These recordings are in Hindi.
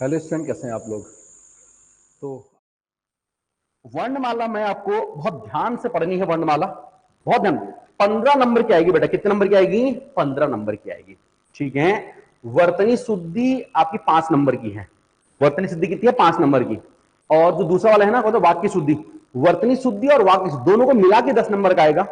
हेलो स्टूडेंट, कैसे हैं आप लोग। तो वर्णमाला मैं आपको बहुत ध्यान से पढ़नी है। वर्णमाला बहुत ध्यान, 15 नंबर की आएगी बेटा। कितने नंबर की आएगी? 15 नंबर की आएगी। ठीक है। वर्तनी शुद्धि आपकी 5 नंबर की है। वर्तनी शुद्धि कितनी है? 5 नंबर की। और जो दूसरा वाला है ना, वो तो वाक्य शुद्धि। वर्तनी शुद्धि और वाक्य शुद्धि दोनों को मिला के 10 नंबर का आएगा।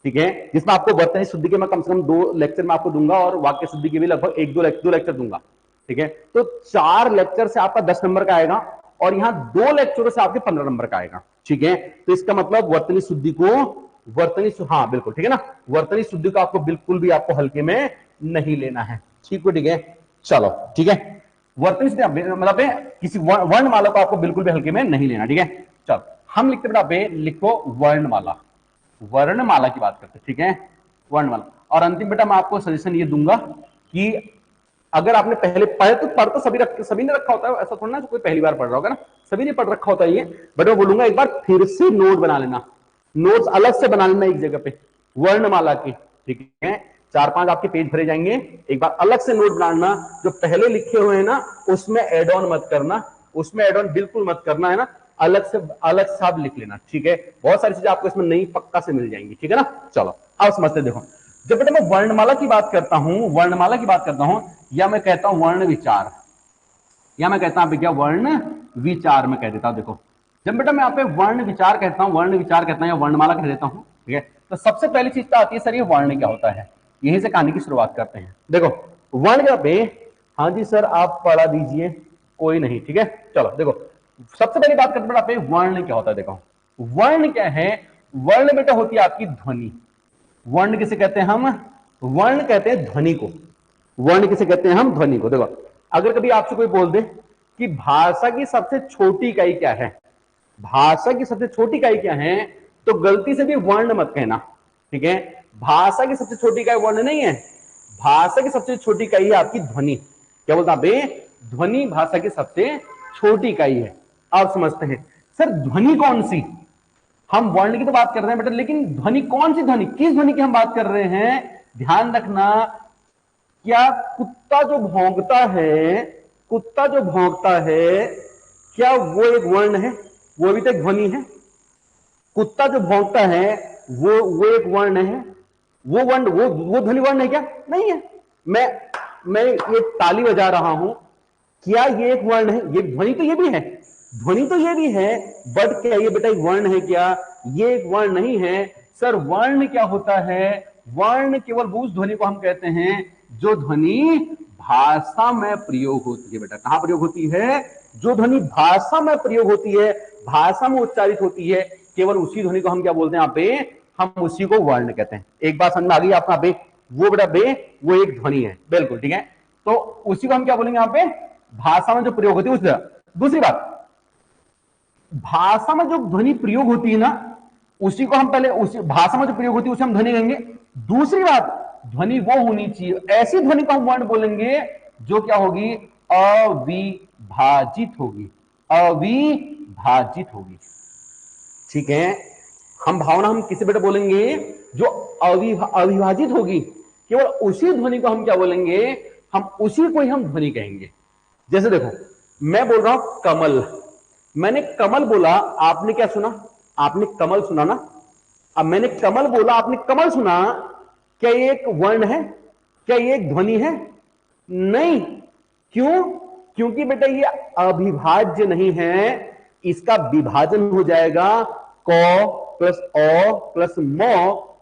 ठीक है। जिसमें आपको वर्तनी शुद्धि के मैं कम से कम 2 लेक्चर में आपको दूंगा और वाक्य शुद्धि के भी लगभग 1-2 लेक्चर दूंगा। ठीक है। तो 4 लेक्चर से आपका 10 नंबर का आएगा और यहां 2 लेक्चरों से आपके 15 नंबर का आएगा। ठीक है। तो इसका मतलब वर्तनी शुद्धि को हाँ बिल्कुल ठीक है ना। वर्तनी शुद्धि को आपको बिल्कुल भी आपको हल्के में नहीं लेना है। ठीक है। ठीक है। चलो ठीक है। वर्तनी शुद्धि मतलब किसी वर्णमाला को आपको बिल्कुल भी हल्के में नहीं लेना। ठीक है। चलो हम लिखते बेटा, लिखो वर्णमाला। वर्णमाला की बात करते हैं। ठीक है। वर्णमाला। और अंतिम बेटा मैं आपको सजेशन ये दूंगा कि अगर आपने पहले पढ़ तो सभी ने रखा होता है, ऐसा थोड़ा ना कोई पहली बार पढ़ रहा होगा ना। सभी ने पढ़ रखा होता है ये। बट मैं बोलूंगा एक बार फिर से नोट बना लेना। नोट्स अलग से बना लेना एक जगह पे वर्णमाला की। ठीक है। 4-5 आपके पेज भरे जाएंगे। एक बार अलग से नोट बनाना। जो पहले लिखे हुए हैं ना, उसमें एड ऑन मत करना। उसमें एड ऑन बिल्कुल मत करना, है ना। अलग से आप लिख लेना। ठीक है। बहुत सारी चीजें आपको इसमें नई पक्का से मिल जाएंगी। ठीक है ना। चलो अब समझते, देखो जब बेटा मैं वर्णमाला की बात करता हूं या मैं कहता हूं वर्ण विचार, या मैं कहता हूं क्या वर्ण विचार में कह देता हूं। देखो जब बेटा मैं यहाँ पे वर्ण विचार कहता हूं या वर्णमाला कह देता हूं, ठीक है, तो सबसे पहली चीज तो आती है सर ये वर्ण क्या होता है। यहीं से कहानी की शुरुआत करते हैं। देखो वर्ण क्या पे, हाँ जी सर आप पढ़ा दीजिए, कोई नहीं। ठीक है। चलो देखो सबसे पहली बात करते हैं वर्ण क्या होता है। देखो वर्ण क्या है? वर्ण बेटा होती है आपकी ध्वनि। वर्ण किसे कहते हैं हम? वर्ण कहते हैं ध्वनि को। वर्ण किसे कहते हैं हम? ध्वनि को। देखो अगर कभी आपसे कोई बोल दे कि भाषा की सबसे छोटी इकाई क्या है, भाषा की सबसे छोटी इकाई क्या है, तो गलती से भी वर्ण मत कहना। ठीक है। भाषा की सबसे छोटी इकाई वर्ण नहीं है। भाषा की सबसे छोटी इकाई है आपकी ध्वनि। क्या बोलता बे? ध्वनि भाषा की सबसे छोटी इकाई है। आप समझते हैं सर ध्वनि कौन सी? हम वर्ण की तो बात कर रहे हैं बेटा, लेकिन ध्वनि कौन सी ध्वनि, किस ध्वनि की हम बात कर रहे हैं? ध्यान रखना। क्या कुत्ता जो भौंकता है, कुत्ता जो भौंकता है, क्या वो एक वर्ण है? वो भी तो एक ध्वनि है। कुत्ता जो भौंकता है वो एक वर्ण है। वो वर्ण वो ध्वनि वर्ण है क्या? नहीं है। मैं ये ताली बजा रहा हूं, क्या ये एक वर्ण है? ये ध्वनि तो ये भी है, ध्वनि तो ये भी है, बट क्या ये बेटा एक वर्ण है क्या? ये एक वर्ण नहीं है। सर वर्ण क्या होता है? वर्ण केवल उस ध्वनि को हम कहते हैं जो ध्वनि भाषा में प्रयोग होती है। बेटा कहां प्रयोग होती है? जो ध्वनि भाषा में प्रयोग होती है, भाषा में उच्चारित होती है, केवल उसी ध्वनि को हम क्या बोलते हैं यहाँ पे? हम उसी को वर्ण कहते हैं। एक बात समझ में आ गई आपका बे? वो बेटा वो एक ध्वनि है, बिल्कुल ठीक है। तो उसी को हम क्या बोलेंगे यहाँ पे? भाषा में जो प्रयोग होती है उस। दूसरी बात, भाषा में जो ध्वनि प्रयोग होती है ना, उसी को हम पहले उसी भाषा में जो प्रयोग होती है उसे हम ध्वनि कहेंगे। दूसरी बात, ध्वनि वो होनी चाहिए, ऐसी ध्वनि को हम वर्ण बोलेंगे जो क्या होगी? अविभाजित होगी। अविभाजित होगी। ठीक है। हम किसे बेटा बोलेंगे? जो अविभाजित होगी, केवल उसी ध्वनि को हम क्या बोलेंगे? हम उसी को ही हम ध्वनि कहेंगे। जैसे देखो मैं बोल रहा हूं कमल, मैंने कमल बोला, आपने क्या सुना? आपने कमल सुना ना। अब मैंने कमल बोला, आपने कमल सुना, क्या ये एक वर्ण है? क्या ये एक ध्वनि है? नहीं। क्यों? क्योंकि बेटा ये अविभाज्य नहीं है। इसका विभाजन हो जाएगा क प्लस अ प्लस म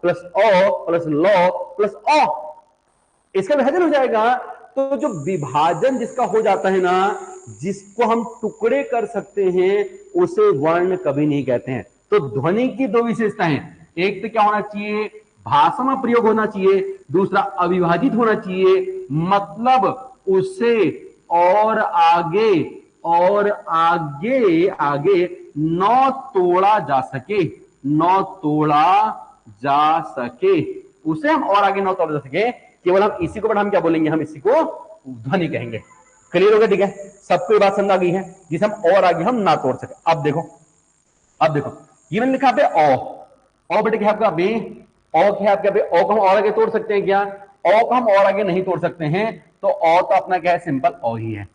प्लस अ प्लस ल प्लस अ, इसका विभाजन हो जाएगा। तो जो विभाजन जिसका हो जाता है ना, जिसको हम टुकड़े कर सकते हैं, उसे वर्ण कभी नहीं कहते हैं। तो ध्वनि की 2 विशेषताएं, एक तो क्या होना चाहिए? भाषा में प्रयोग होना चाहिए, दूसरा अविभाजित होना चाहिए। मतलब उसे और आगे आगे न तोड़ा जा सके, न तोड़ा जा सके, उसे हम और आगे न तोड़ा जा सके। केवल हम इसी को हम क्या बोलेंगे? हम इसी को ध्वनि कहेंगे। क्लियर हो गया? ठीक है। सबको ये बात समझ आ गई है, जिसे हम और आगे हम ना तोड़ सके। अब देखो ये मैंने लिखा पे ओ बेटे क्या आपका बे? ओ क्या आपका बे? ओ को हम और आगे तोड़ सकते हैं क्या? ओ को हम और आगे नहीं तोड़ सकते हैं। तो ओ तो अपना क्या है? सिंपल ओ ही है।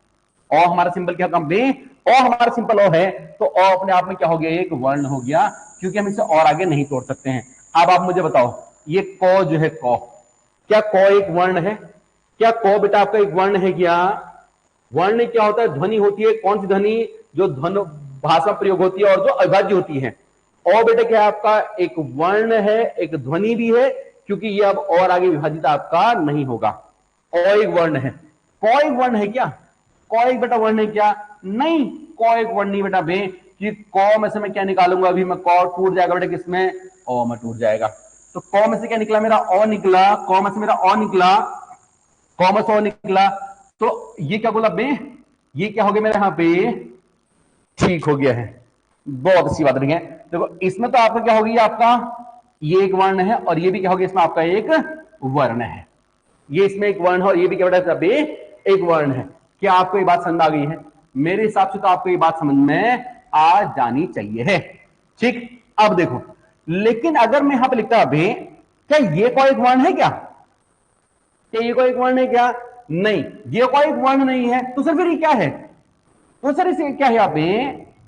औ हमारा सिंपल क्या काम बे, औ हमारा सिंपल ओ है, तो औ अपने आप में क्या हो गया, एक वर्ण हो गया, क्योंकि हम इसे और आगे नहीं तोड़ सकते हैं। अब आप मुझे बताओ, ये क जो है क, क्या क एक वर्ण है? क्या क बेटा आपका एक वर्ण है क्या? वर्ण क्या होता है? ध्वनि होती है। कौन सी ध्वनि? जो ध्वन भाषा प्रयोग होती है और जो अविभाज्य होती है। और बेटा क्या है आपका? एक वर्ण है, एक ध्वनि भी है, क्योंकि ये अब और आगे विभाजित आपका नहीं होगा। और एक वर्ण है। क एक वर्ण है क्या? क एक बेटा वर्ण है क्या? नहीं, क एक वर्ण नहीं बेटा बे, कि क में से मैं क्या निकालूंगा? अभी मैं क टूट जाएगा बेटा किसमें? ओ में टूट जाएगा। तो क में से क्या निकला? मेरा ओ निकला। क में से मेरा ओ निकला, क में से ओ निकला। तो ये क्या बोला बे? ये क्या हो गया मेरे यहां पे? ठीक हो गया है। बहुत अच्छी बात नहीं है। देखो इसमें तो आपका क्या होगी? आपका ये एक वर्ण है, और ये भी क्या होगा? इसमें आपका एक वर्ण है। ये इसमें एक वर्ण है, और ये भी क्या बेटा बे? एक वर्ण है। क्या आपको ये बात समझ में आ गई है? मेरे हिसाब से तो आपको ये बात समझ में आ जानी चाहिए है। ठीक, अब देखो, लेकिन अगर मैं यहां पे लिखता अभी, क्या ये कोई एक वर्ण है क्या? क्या ये कोई एक वर्ण है क्या? नहीं, ये कोई एक वर्ण नहीं है। तो सर फिर ये क्या है? तो सर इसे क्या है यहाँ पे?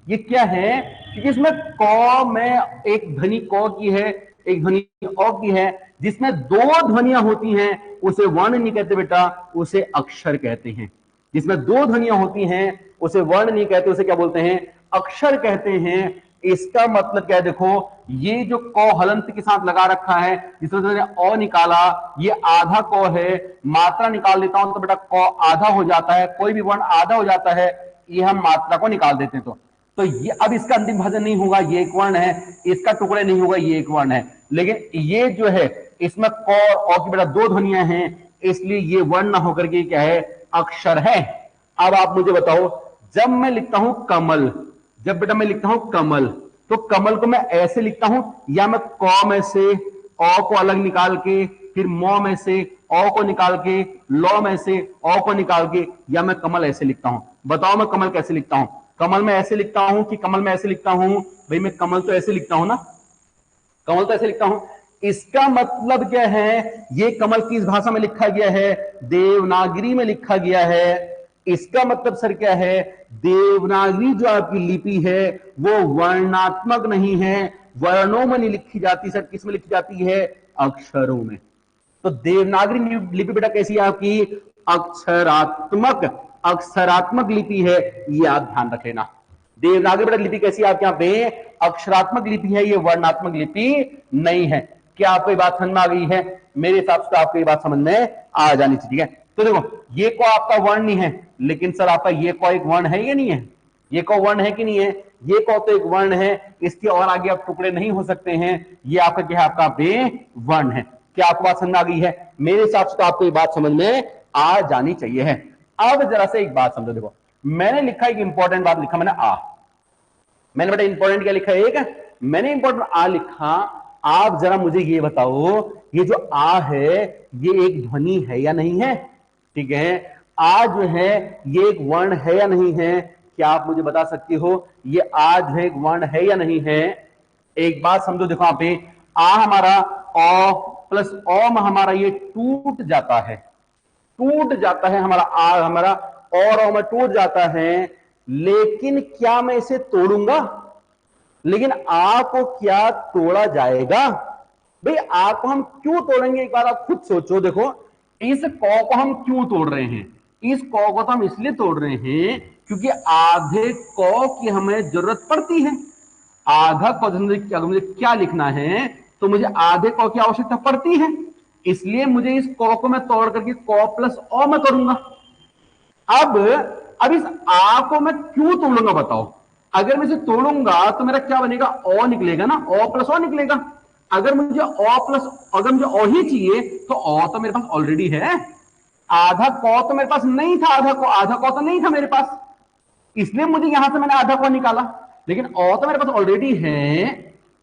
ये क्या है? क्योंकि इसमें क में एक ध्वनि क की है, एक ध्वनि अ की है, जिसमें दो ध्वनियां होती हैं, उसे वर्ण नहीं कहते बेटा, उसे अक्षर कहते हैं। जिसमें दो ध्वनियां होती हैं उसे वर्ण नहीं कहते, उसे क्या बोलते हैं? अक्षर कहते हैं। इसका मतलब क्या है? देखो, ये जो क हलंत के साथ लगा रखा है, जिसमें मैंने अ निकाला, ये आधा क है। मात्रा निकाल देता हूं तो बेटा क आधा हो जाता है। कोई भी वर्ण आधा हो जाता है, ये हम मात्रा को निकाल देते हैं। तो ये अब इसका अंतिम भाजन नहीं होगा, ये एक वर्ण है। इसका टुकड़े नहीं होगा, ये एक वर्ण है। लेकिन ये जो है, इसमें क और की बेटा दो ध्वनियां हैं, इसलिए ये वर्ण ना होकर के क्या है? अक्षर है। अब आप मुझे बताओ, जब मैं लिखता हूं कमल, जब बेटा मैं लिखता हूं कमल, तो कमल को मैं ऐसे लिखता हूं, या मैं क में से अ को अलग निकाल के, फिर म में से अ को निकाल के, ल में से अ को निकाल के, या मैं कमल ऐसे लिखता हूं? बताओ मैं कमल कैसे लिखता हूं? कमल में ऐसे लिखता हूं कि कमल में ऐसे लिखता हूं? भाई मैं कमल तो ऐसे लिखता हूं ना, कमल तो ऐसे लिखता हूं। इसका मतलब क्या है? ये कमल किस भाषा में लिखा गया है? देवनागरी में लिखा गया है। इसका मतलब सर क्या है? देवनागरी जो आपकी लिपि है वो वर्णात्मक नहीं है, वर्णों में नहीं लिखी जाती सर, किस में लिखी जाती है? अक्षरों में। तो देवनागरी लिपि बेटा कैसी है आपकी? अक्षरात्मक, अक्षरात्मक लिपि है, ये आप ध्यान रख लेना। देवनागरी बेटा लिपि कैसी है आपके यहाँ पे? अक्षरात्मक लिपि है, ये वर्णात्मक लिपि नहीं है। क्या आपको ये बात समझ में आ गई है? मेरे हिसाब से तो आपको ये बात समझ में आ जानी चाहिए। तो देखो, ये को आपका वर्ण नहीं है, लेकिन सर आपका ये को एक वर्ण है या नहीं है? ये को वर्ण है कि नहीं है? ये को तो एक वर्ण है, इसके और आगे आप टुकड़े नहीं हो सकते हैं। ये आपका क्या है? आपका बे वर्ण है। क्या आपको बात समझ आ गई है? मेरे हिसाब से तो आपको ये बात समझ में आ जानी चाहिए है। अब जरा से एक बात समझो, देखो मैंने लिखा, एक इंपॉर्टेंट बात लिखा मैंने, आ। मैंने बेटा इंपॉर्टेंट क्या लिखा है? एक मैंने इंपॉर्टेंट आ लिखा। आप जरा मुझे ये बताओ, ये जो आ है ये एक ध्वनि है या नहीं है? ठीक है, आ जो है ये एक वर्ण है या नहीं है? क्या आप मुझे बता सकती हो ये आ जो है एक वर्ण है या नहीं है? एक बात समझो, देखो यहाँ पे आ हमारा ओ प्लस ओ में हमारा ये टूट जाता है, टूट जाता है हमारा आ, हमारा और में टूट जाता है। लेकिन क्या मैं इसे तोड़ूंगा? लेकिन आ को क्या तोड़ा जाएगा? भाई आ को हम क्यों तोड़ेंगे? एक बार आप खुद सोचो। देखो इस कौ को हम क्यों तोड़ रहे हैं? इस कौ को तो हम इसलिए तोड़ रहे हैं क्योंकि आधे कौ की हमें जरूरत पड़ती है। आधा कौ अगर मुझे क्या लिखना है तो मुझे आधे कौ की आवश्यकता पड़ती है, इसलिए मुझे इस कौ को मैं तोड़ करके कौ प्लस ओ में करूंगा। अब इस आ को मैं क्यों तोड़ूंगा बताओ? अगर मैं इसे तोड़ूंगा तो मेरा क्या बनेगा? ओ निकलेगा ना, ओ प्लस ओ निकलेगा। अगर मुझे ओ प्लस, अगर मुझे ओ ही चाहिए तो ओ तो मेरे पास ऑलरेडी है। आधा कौ तो मेरे पास नहीं था, आधा कौ तो नहीं था मेरे पास, इसलिए मुझे यहां से मैंने आधा कौ निकाला। लेकिन ओ तो मेरे पास ऑलरेडी है,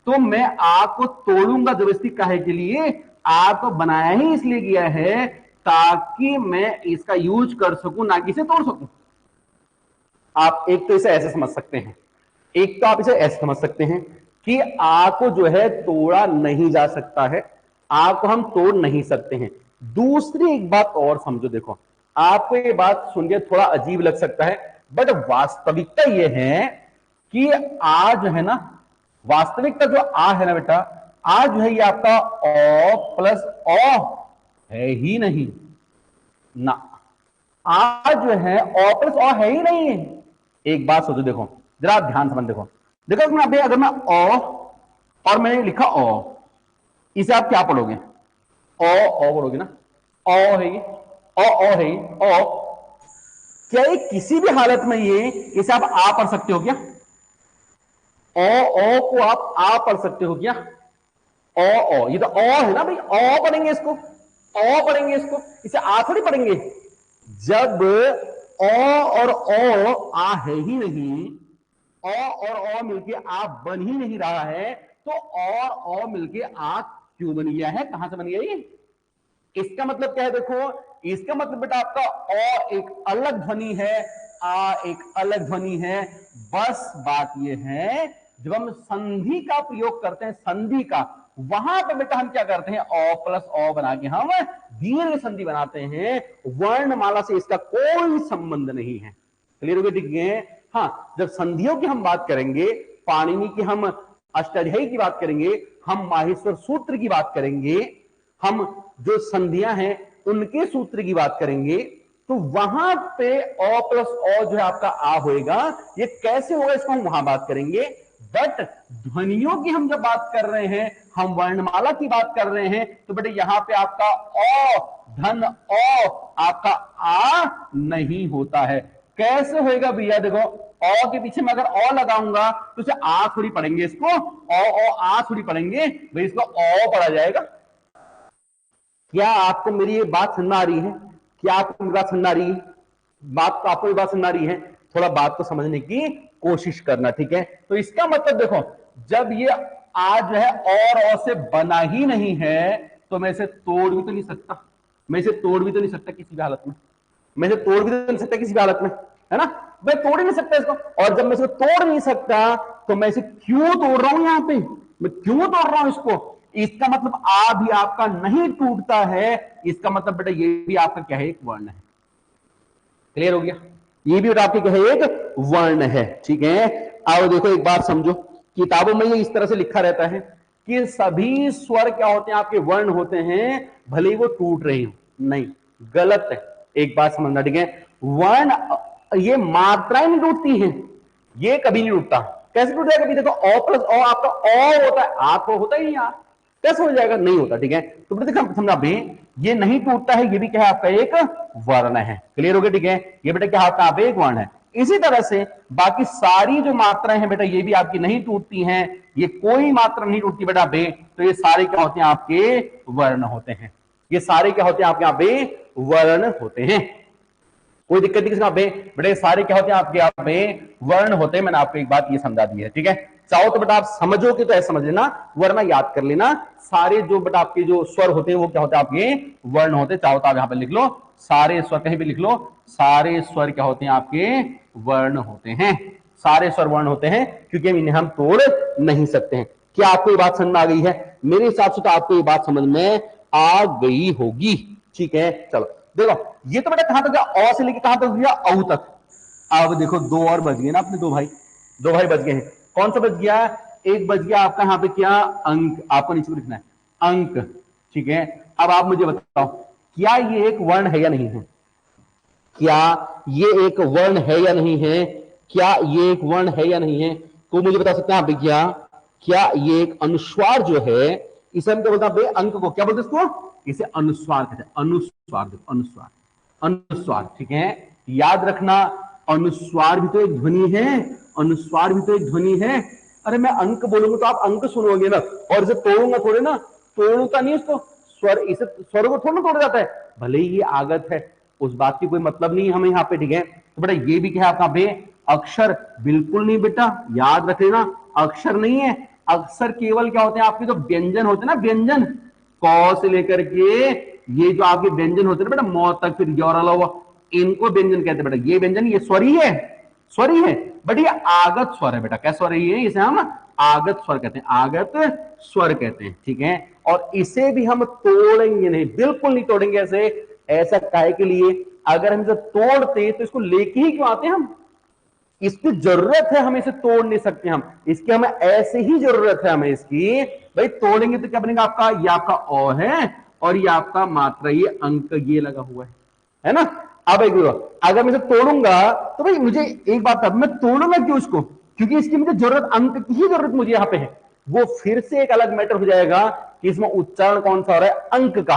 तो मैं आ को तोड़ूंगा जबरदस्ती काहे के लिए? आ को बनाया ही इसलिए गया है ताकि मैं इसका यूज कर सकूं, ना कि इसे तोड़ सकूं। आप एक तो इसे ऐसे समझ सकते हैं, एक तो आप इसे ऐसे समझ सकते हैं कि आ को जो है तोड़ा नहीं जा सकता है, आ को हम तोड़ नहीं सकते हैं। दूसरी एक बात और समझो, देखो आपको ये बात सुन के थोड़ा अजीब लग सकता है, बट वास्तविकता ये है कि आ जो है ना, वास्तविकता जो आ है ना बेटा, आ जो है ये आपका ओ प्लस ओ है ही नहीं ना, आ जो है ओ प्लस ओ है ही नहीं है। एक बात सोचो, देखो जरा ध्यान से देखो, देखो अगर मैं ओ और मैंने लिखा ओ, इसे आप क्या पढ़ोगे? ओ पढ़ोगे ना, ओ है ये, ओ है ये, ओ। क्या ये किसी भी हालत में ये इसे आप आ पढ़ सकते हो क्या? ओ को आप आ पढ़ सकते हो क्या? ओ ये तो ओ है ना भाई, ओ पढ़ेंगे इसको, ओ पढ़ेंगे इसको, इसे आ थोड़ी पढ़ेंगे। जब ओ और ओ आ है ही नहीं, ओ और ओ मिलके आ बन ही नहीं रहा है, तो और ओ मिलके आ क्यों बन गया है? कहां से बन गया ये? इसका मतलब क्या है? देखो इसका मतलब बेटा आपका ओ एक अलग ध्वनि है, आ एक अलग ध्वनि है। बस बात यह है जब हम संधि का प्रयोग करते हैं, संधि का, वहां पर बेटा हम क्या करते हैं? ओ प्लस ओ बना के हम दीर्घ संधि बनाते हैं। वर्णमाला से इसका कोई संबंध नहीं है। क्लियर हो गया? ठीक है। हाँ, जब संधियों की हम बात करेंगे, पाणिनि की हम अष्टाध्यायी की बात करेंगे, हम माहेश्वर सूत्र की बात करेंगे, हम जो संधियां हैं उनके सूत्र की बात करेंगे, तो वहां पे ओ प्लस ओ जो है आपका आ होएगा। ये कैसे होगा इसको हम वहां बात करेंगे। बट ध्वनियों की हम जब बात कर रहे हैं, हम वर्णमाला की बात कर रहे हैं, तो बेटे यहां पे आपका ओ धन ओ आपका आ नहीं होता है। कैसे होएगा भैया? देखो ओ के पीछे मैं अगर ओ लगाऊंगा तो उसे आ थोड़ी पढ़ेंगे, इसको ओ आ थोड़ी पढ़ेंगे भाई, इसको ओ पढ़ा जाएगा। क्या आपको मेरी ये बात समझ आ रही है? क्या आपको मेरी बात समझ आ रही है? बात तो आपको ये बात समझ आ रही है? थोड़ा बात को समझने की कोशिश करना, ठीक है? तो इसका मतलब देखो, जब ये आ जो है और से बना ही नहीं है, तो मैं इसे तोड़ भी तो नहीं सकता, मैं इसे तोड़ भी तो नहीं सकता किसी भी हालत में, मैं इसे तोड़ भी तो नहीं सकता किसी भी हालत में, है ना? मैं तोड़ ही नहीं सकता इसको। और जब मैं इसको तोड़ नहीं सकता, तो मैं इसे क्यों तोड़ रहा हूं? यहां पे मैं क्यों तोड़ रहा हूं इसको? इसका मतलब आ भी आपका नहीं टूटता है, इसका मतलब बेटा ये भी आपका क्या है? एक वर्ण है। क्लियर हो गया? ये भी बेटा आपके क्या है? एक वर्ण है, ठीक है? आओ देखो एक बात समझो, किताबों में ये इस तरह से लिखा रहता है कि सभी स्वर क्या होते हैं? आपके वर्ण होते हैं, भले ही वो टूट रहे हो। नहीं, गलत है। एक बात समझना, ठीक है? वर्ण ये मात्राएं नहीं टूटती हैं, ये कभी नहीं टूटता। कैसे टूट जाएगा? कभी देखो ओ प्लस ओ आपका ओ होता है, आप तो होता ही नहीं यार, कैसे हो जाएगा? नहीं होता, ठीक है? तो बेटा समझा भी, ये नहीं टूटता है, ये भी क्या है? आपका एक वर्ण है। क्लियर हो गया? ठीक है? ये बेटा क्या आपका आप एक वर्ण है। इसी तरह से बाकी सारी जो मात्राएं हैं बेटा, ये भी आपकी नहीं टूटती हैं, ये कोई मात्रा नहीं टूटती बेटा बे, तो ये सारे क्या होते हैं? आपके वर्ण होते हैं। ये सारे क्या होते हैं? आपके यहाँ पे वर्ण होते हैं। कोई दिक्कत नहीं किसी बेटे, सारे क्या होते हैं? आपके यहाँ पे वर्ण होते हैं। मैंने आपको एक बात ये समझा दी है, ठीक है? चाहो तो बेटा आप समझोगे तो ऐसा समझ लेना, वरना याद कर लेना। सारे जो बेटा आपके जो स्वर होते हैं वो क्या होते हैं? आपके वर्ण होते हैं। चाहो तो आप यहां पर लिख लो, सारे स्वर कहीं भी लिख लो, सारे स्वर क्या होते हैं? आपके वर्ण होते हैं। सारे स्वर वर्ण होते हैं, क्योंकि इन्हें हम तोड़ नहीं सकते हैं। क्या आपको ये बात समझ में आ गई है? मेरे हिसाब से तो आपको ये बात समझ में आ गई होगी, ठीक है? चलो देखो, ये तो बेटा कहां तक गया? अ से लेके कहां तक गया? औ तक। अब देखो दो और बच गए ना अपने, दो भाई बच गए हैं। कौन सा बच गया? एक बच गया आपका यहाँ पे क्या? अंक। आपको नीचे लिखना है अंक, ठीक है? अब आप मुझे बताओ, क्या ये एक वर्ण है या नहीं है? क्या ये एक वर्ण है या नहीं है? क्या ये एक वर्ण है या नहीं है? तो मुझे बता सकते हैं आप क्या? क्या ये एक अनुस्वार जो है, इसे हम क्या बोलते हैं? अंक को क्या बोलते हैं? इसको इसे अनुस्वार कहते हैं। अनुस्वार, अनुस्वार, अनुस्वार, ठीक है? याद रखना, अनुस्वार भी तो एक ध्वनि है, अनुस्वार भी तो एक ध्वनि है। अरे मैं अंक बोलूंगा तो आप अंक सुनोगे ना, और इसे तोड़ूंगा थोड़े ना, तोड़ूंगा नहीं इसको, स्वर, इसे स्वर को थोड़ा तोड़ा जाता है, भले ही ये आगत है, उस बात की कोई मतलब नहीं है हमें यहाँ पे, ठीक है? तो बेटा ये भी क्या है आपका बे? अक्षर बिल्कुल नहीं बेटा, याद रख लेना, अक्षर नहीं है। अक्षर केवल क्या होते हैं? आपके जो व्यंजन होते हैं ना, व्यंजन, क से लेकर के ये जो आपके व्यंजन होते हैं बेटा मौ तक, फिर इनको व्यंजन कहते हैं बेटा। ये व्यंजन, ये स्वर ही है, स्वर ही है, बट ये आगत स्वर है बेटा। क्या स्वर है ये? इसे हम आगत स्वर कहते हैं, आगत स्वर कहते हैं, ठीक है? और इसे भी हम तोड़ेंगे नहीं, बिल्कुल नहीं तोड़ेंगे। ऐसे ऐसा काहे के लिए? अगर हम इसे तोड़ते तो इसको लेके ही क्यों आते हम? इसकी जरूरत है, हम इसे तोड़ नहीं सकते, हम इसकी हमें ऐसे ही जरूरत है हमें इसकी। भाई तोड़ेंगे तो क्या बनेगा आपका, ये आपका अ है और ये आपका मात्रा, ये अंक ये लगा हुआ है ना। अब एक अगर मैं इसे तोड़ूंगा तो भाई मुझे एक बात है, मैं तोड़ूंगा क्यों इसको, क्योंकि इसकी मुझे जरूरत, अंक की ही जरूरत मुझे यहां पे है। वो फिर से एक अलग मैटर हो जाएगा कि इसमें उच्चारण कौन सा हो रहा है, अंक का।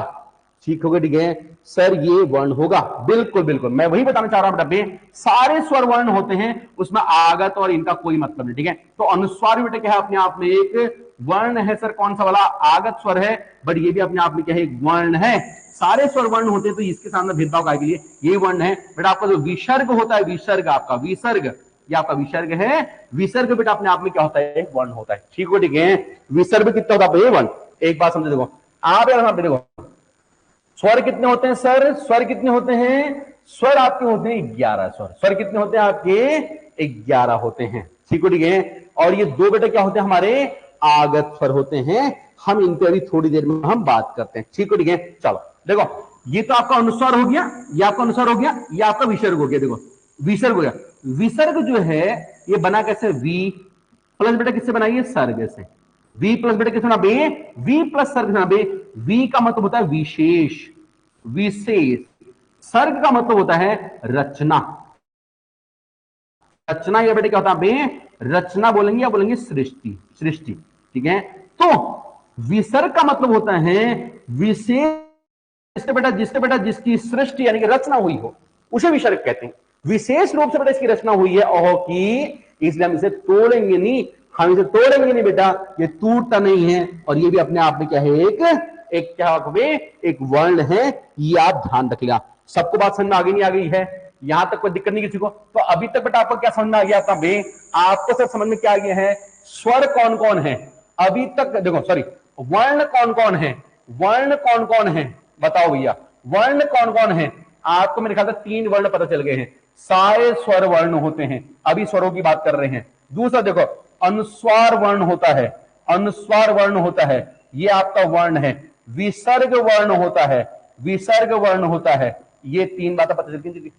ठीक होगा, ठीक है सर, ये वर्ण होगा, बिल्कुल बिल्कुल, मैं वही बताना चाह रहा हूं बेटा, सारे स्वर वर्ण होते हैं, उसमें आगत और इनका कोई मतलब नहीं। ठीक है, तो अनुस्वार बेटा क्या है, अपने आप में एक वर्ण है सर, कौन सा वाला, आगत स्वर है, बट ये भी अपने आप में क्या है, एक वर्ण है। सारे स्वर वर्ण होते हैं, तो इसके सामने भेदभाव का के लिए ये वर्ण है बेटा। आपका जो विसर्ग होता है, विसर्ग आपका, विसर्ग ये आपका विसर्ग है, विसर्ग बेटा अपने आप में क्या होता है, एक वर्ण होता है। ठीक हो, ठीक है, विसर्ग कितना होता है, ये वर्ण। एक बात समझे, देखो आप यहां पे देखो, स्वर कितने होते हैं सर, स्वर कितने होते हैं, स्वर आपके होते हैं 11 स्वर, स्वर कितने होते हैं आपके, 11 होते हैं। ठीक हो, ठीक है, और ये दो बेटे क्या होते हैं हमारे, आगत स्वर होते हैं, हम इन पे अभी थोड़ी देर में हम बात करते हैं। ठीक हो, ठीक है, चलो देखो, ये तो आपका अनुस्वार हो गया, ये आपका अनुस्वार हो गया, ये आपका विसर्ग हो गया। देखो विसर्ग हो गया, विसर्ग जो है ये बना कैसे, वी प्लस बेटा किससे बनाइए, सर्ग से। वी प्लस बेटा किससे बना बे, वी प्लस सर्ग से बना बे। वी का मतलब होता है विशेष, विशेष। सर्ग का मतलब होता है रचना, रचना या बेटे क्या होता है बे, रचना बोलेंगे या बोलेंगे सृष्टि, सृष्टि। ठीक है, तो विसर्ग का मतलब होता है विशेष, जिससे बेटा जिसकी सृष्टि यानी कि रचना हुई हो, उसे विसर्ग कहते हैं। विशेष रूप से बेटा इसकी रचना हुई है अहो की, इसलिए हम इसे तोड़ेंगे नहीं, हम इसे तोड़ेंगे नहीं बेटा, ये टूटता नहीं है, और ये भी अपने आप में क्या है, एक क्या वे, एक वर्ण है, ये आप ध्यान रखिएगा। सबको बात समझ में आ गई नहीं आ गई है, यहां तक कोई दिक्कत नहीं किसी को। तो अभी तक बेटा आपको क्या समझ में आ गया आपका बे, आपको सब समझ में क्या आ गया है, स्वर कौन कौन है अभी तक, देखो सॉरी, वर्ण कौन कौन है, वर्ण कौन कौन है बताओ भैया, वर्ण कौन कौन है। आपको मेरे ख्याल से 3 वर्ण पता चल गए हैं, सारे स्वर वर्ण होते हैं, अभी स्वरों की बात कर रहे हैं। दूसरा देखो, अनुस्वार वर्ण होता है, अनुस्वार वर्ण होता है, ये आपका वर्ण है। विसर्ग वर्ण होता है, विसर्ग वर्ण होता है। ये 3 बातें पता चल गई,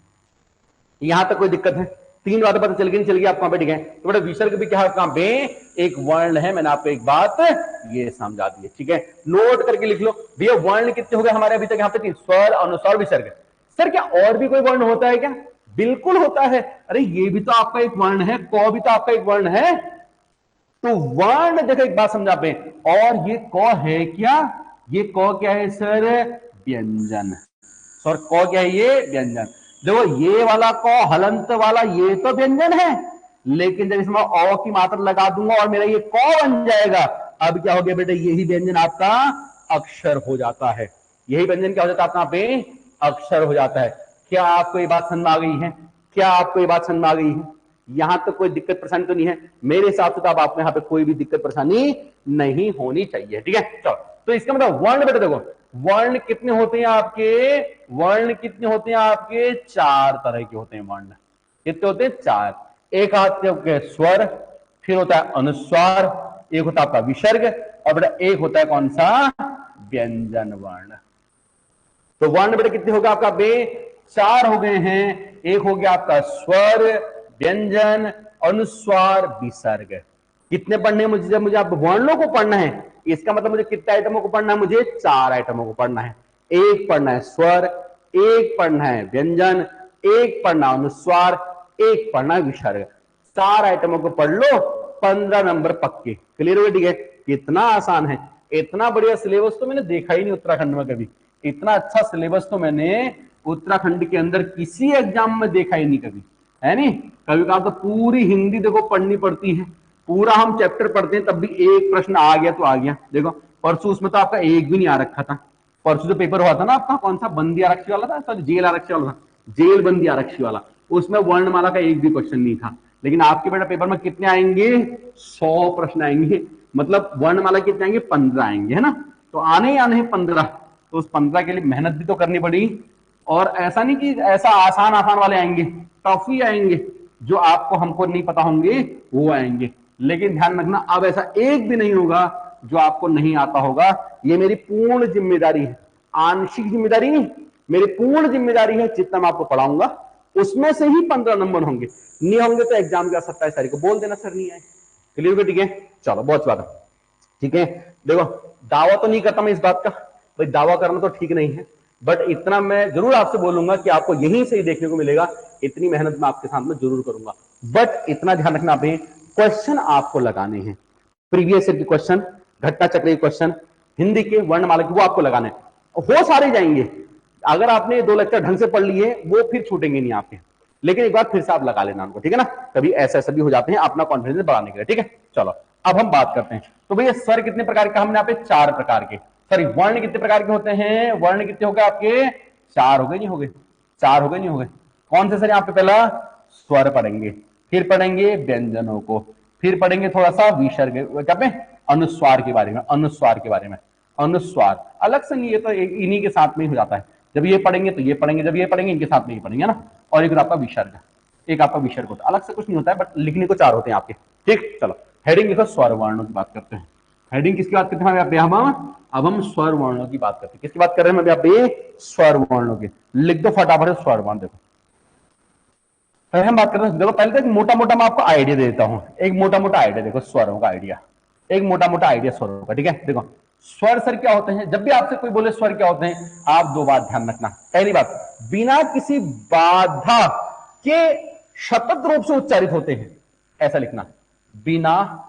यहां तक कोई दिक्कत है, 3 बातें पता चल गई, चल गई आपको, ठीक है। तो बेटा विसर्ग भी क्या है कहां पे, एक वर्ण है, मैंने आपको एक बात ये समझा दी है। ठीक है, नोट करके लिख लो भैया, वर्ण कितने हो गए हमारे अभी तक यहाँ पे, 3, स्वर, अनुस्वार, विसर्ग। सर क्या और भी कोई वर्ण होता है क्या, बिल्कुल होता है, अरे ये भी तो आपका एक वर्ण है, क भी तो आपका एक वर्ण है। तो वर्ण देखो, एक बात समझा पे, और ये क है क्या, ये क क्या है सर, व्यंजन। सर क क्या है, ये व्यंजन। देखो ये वाला क हलंत वाला ये तो व्यंजन है, लेकिन जब इसमें अ की मात्रा लगा दूंगा और मेरा ये क बन जाएगा, अब क्या हो गया बेटे, यही व्यंजन आपका अक्षर हो जाता है। यही व्यंजन क्या हो जाता है आपका पे, अक्षर हो जाता है। क्या आपको ये बात समझ में आ गई है, क्या आपको ये बात समझ में आ गई है, यहां तक कोई दिक्कत परेशानी तो नहीं है मेरे हिसाब से, तो अब आपको यहाँ पे कोई भी दिक्कत परेशानी नहीं होनी चाहिए। ठीक है, चलो, तो इसका मतलब वर्ण बेटे देखो, वर्ण कितने होते हैं आपके, वर्ण कितने होते हैं आपके, 4 तरह के होते हैं वर्ण। कितने होते हैं, 4। एक आते हैं स्वर, फिर होता है अनुस्वार, एक होता है आपका विसर्ग, और बेटा एक होता है कौन सा, व्यंजन वर्ण। तो वर्ण बेटा कितने होगा आपका बे, 4 हो गए हैं। एक हो गया आपका स्वर, व्यंजन, अनुस्वार, विसर्ग। कितने पढ़ने हैं मुझे, जब मुझे आप वर्णों को पढ़ना है, इसका मतलब मुझे कितने आइटमों को पढ़ना है, मुझे 4 आइटमों को पढ़ना है। एक पढ़ना है स्वर, एक पढ़ना है व्यंजन, एक पढ़ना अनुस्वार, एक पढ़ना विसर्ग। 4 आइटमों को पढ़ लो, 15 नंबर पक्के। क्लियर हो गया, ठीक है, कितना आसान है। इतना बढ़िया सिलेबस तो मैंने देखा ही नहीं उत्तराखंड में कभी, इतना अच्छा सिलेबस तो मैंने उत्तराखंड के अंदर किसी एग्जाम में देखा ही नहीं कभी, है नहीं। कभी कभार तो पूरी हिंदी देखो पढ़नी पड़ती है, पूरा हम चैप्टर पढ़ते हैं, तब भी एक प्रश्न आ गया तो आ गया। देखो परसों उसमें तो आपका एक भी नहीं आ रखा था, परसों जो पेपर हुआ था ना आपका, कौन सा बंदी आरक्षी वाला था, सॉरी जेल आरक्षी वाला था, जेल बंदी आरक्षी वाला, उसमें वर्णमाला का एक भी क्वेश्चन नहीं था। लेकिन आपके बेटा पेपर में कितने आएंगे, 100 प्रश्न आएंगे, मतलब वर्णमाला कितने आएंगे, 15 आएंगे, है ना। तो आने ही आने हैं 15, तो उस 15 के लिए मेहनत भी तो करनी पड़ी। और ऐसा नहीं कि ऐसा आसान आसान वाले आएंगे, टफ ही आएंगे, जो आपको हमको नहीं पता होंगे वो आएंगे। लेकिन ध्यान रखना, अब ऐसा एक भी नहीं होगा जो आपको नहीं आता होगा। ये मेरी पूर्ण जिम्मेदारी है, आंशिक जिम्मेदारी नहीं, मेरी पूर्ण जिम्मेदारी है। जितना मैं आपको पढ़ाऊंगा उसमें से ही 15 नंबर होंगे, नहीं होंगे तो एग्जाम का 27 तारीख को बोल देना सर नहीं आए। क्लियर हो? ठीक है, चलो बहुत बात है। ठीक है, देखो दावा तो नहीं करता मैं इस बात का, भाई दावा करना तो ठीक नहीं है, बट इतना मैं जरूर आपसे बोलूंगा कि आपको यहीं से ही देखने को मिलेगा, इतनी मेहनत मैं आपके सामने जरूर करूंगा। बट इतना ध्यान रखना पे, क्वेश्चन आपको लगाने हैं, प्रीवियस ईयर के क्वेश्चन, घटना चक्र के क्वेश्चन, हिंदी के, वर्णमाला के, वो आपको लगाने हैं। हो सारे जाएंगे, अगर आपने 2 लेक्चर ढंग से पढ़ लिए वो फिर छूटेंगे नहीं आपके, लेकिन एक बार फिर से आप लगा लेना उनको, ठीक है ना, कभी ऐसा ऐसा भी हो जाते हैं अपना कॉन्फिडेंस बढ़ाने के लिए। ठीक है, चलो अब हम बात करते हैं। तो भैया स्वर कितने प्रकार के, हमने यहाँ पे 4 प्रकार के, सॉरी वर्ण कितने प्रकार के होते हैं, वर्ण कितने हो गए आपके, 4 हो गए, नहीं हो गए, 4 हो गए, नहीं हो गए। कौन से सर, यहाँ पे पहला स्वर पढ़ेंगे, फिर पढ़ेंगे व्यंजनों को, फिर पढ़ेंगे थोड़ा सा विसर्ग, क्या पे अनुस्वार के बारे में, अनुस्वार के बारे में, अनुस्वार अलग से नहीं, ये तो इन्हीं के साथ में ही हो जाता है, जब ये पढ़ेंगे तो ये पढ़ेंगे, जब ये पढ़ेंगे इनके साथ में ही पढ़ेंगे ना, और एक आपका विसर्ग, एक आपका विसर्ग होता है, अलग से कुछ नहीं होता है, बट लिखने को 4 होते हैं आपके। ठीक, चलो हेडिंग लिखो, स्वर वर्णों की बात करते हैं। हेडिंग किसकी बात करते हैं अब हम स्वर वर्णों की बात करते हैं। किसकी बात कर रहे हैं यहाँ पे, स्वर वर्णों की। लिख दो फटाफट स्वर वर्ण, देखो पहले हम बात करते हैं, देखो पहले तो एक मोटा मोटा मैं आपको आइडिया दे देता हूं, एक मोटा मोटा आइडिया देखो स्वरों का आइडिया, एक मोटा मोटा आइडिया स्वरों का। ठीक है, देखो स्वर सर क्या होते हैं, जब भी आपसे कोई बोले स्वर क्या होते हैं, आप 2 बात ध्यान रखना। पहली बात, बिना किसी बाधा के सतत रूप से उच्चारित होते हैं, ऐसा लिखना, बिना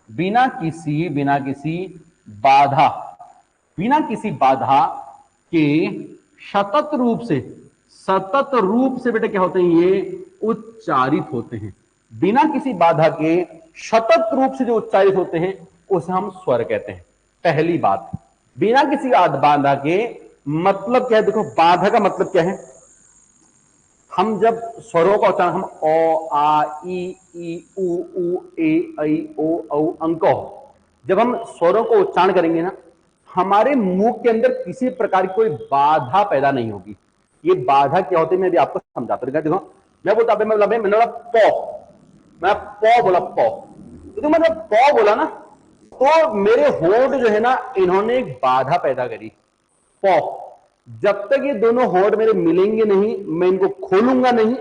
बिना किसी बाधा, बिना किसी बाधा के सतत रूप से बेटा क्या होते हैं, ये उच्चारित होते हैं। बिना किसी बाधा के सतत रूप से जो उच्चारित होते हैं उसे हम स्वर कहते हैं। पहली बात, बिना किसी बाधा के मतलब क्या है, देखो बाधा का मतलब क्या है, हम जब स्वरों का उच्चारण, हम ओ आ ई उ ए ऐ ओ औ अंक, जब हम स्वरों को उच्चारण करेंगे ना, हमारे मुंह के अंदर किसी प्रकार की कोई बाधा पैदा नहीं होगी। ये बाधा क्या होती है मैं भी आपको समझाता हूं। देखो मैं बोलता मैंने बोला पौ, मैं पौ बोला पौ, तो मतलब पौ बोला ना, तो मेरे होंठ जो है ना, इन्होंने एक बाधा पैदा करी, पौ। जब तक ये दोनों होंठ मेरे मिलेंगे नहीं, मैं इनको खोलूंगा नहीं,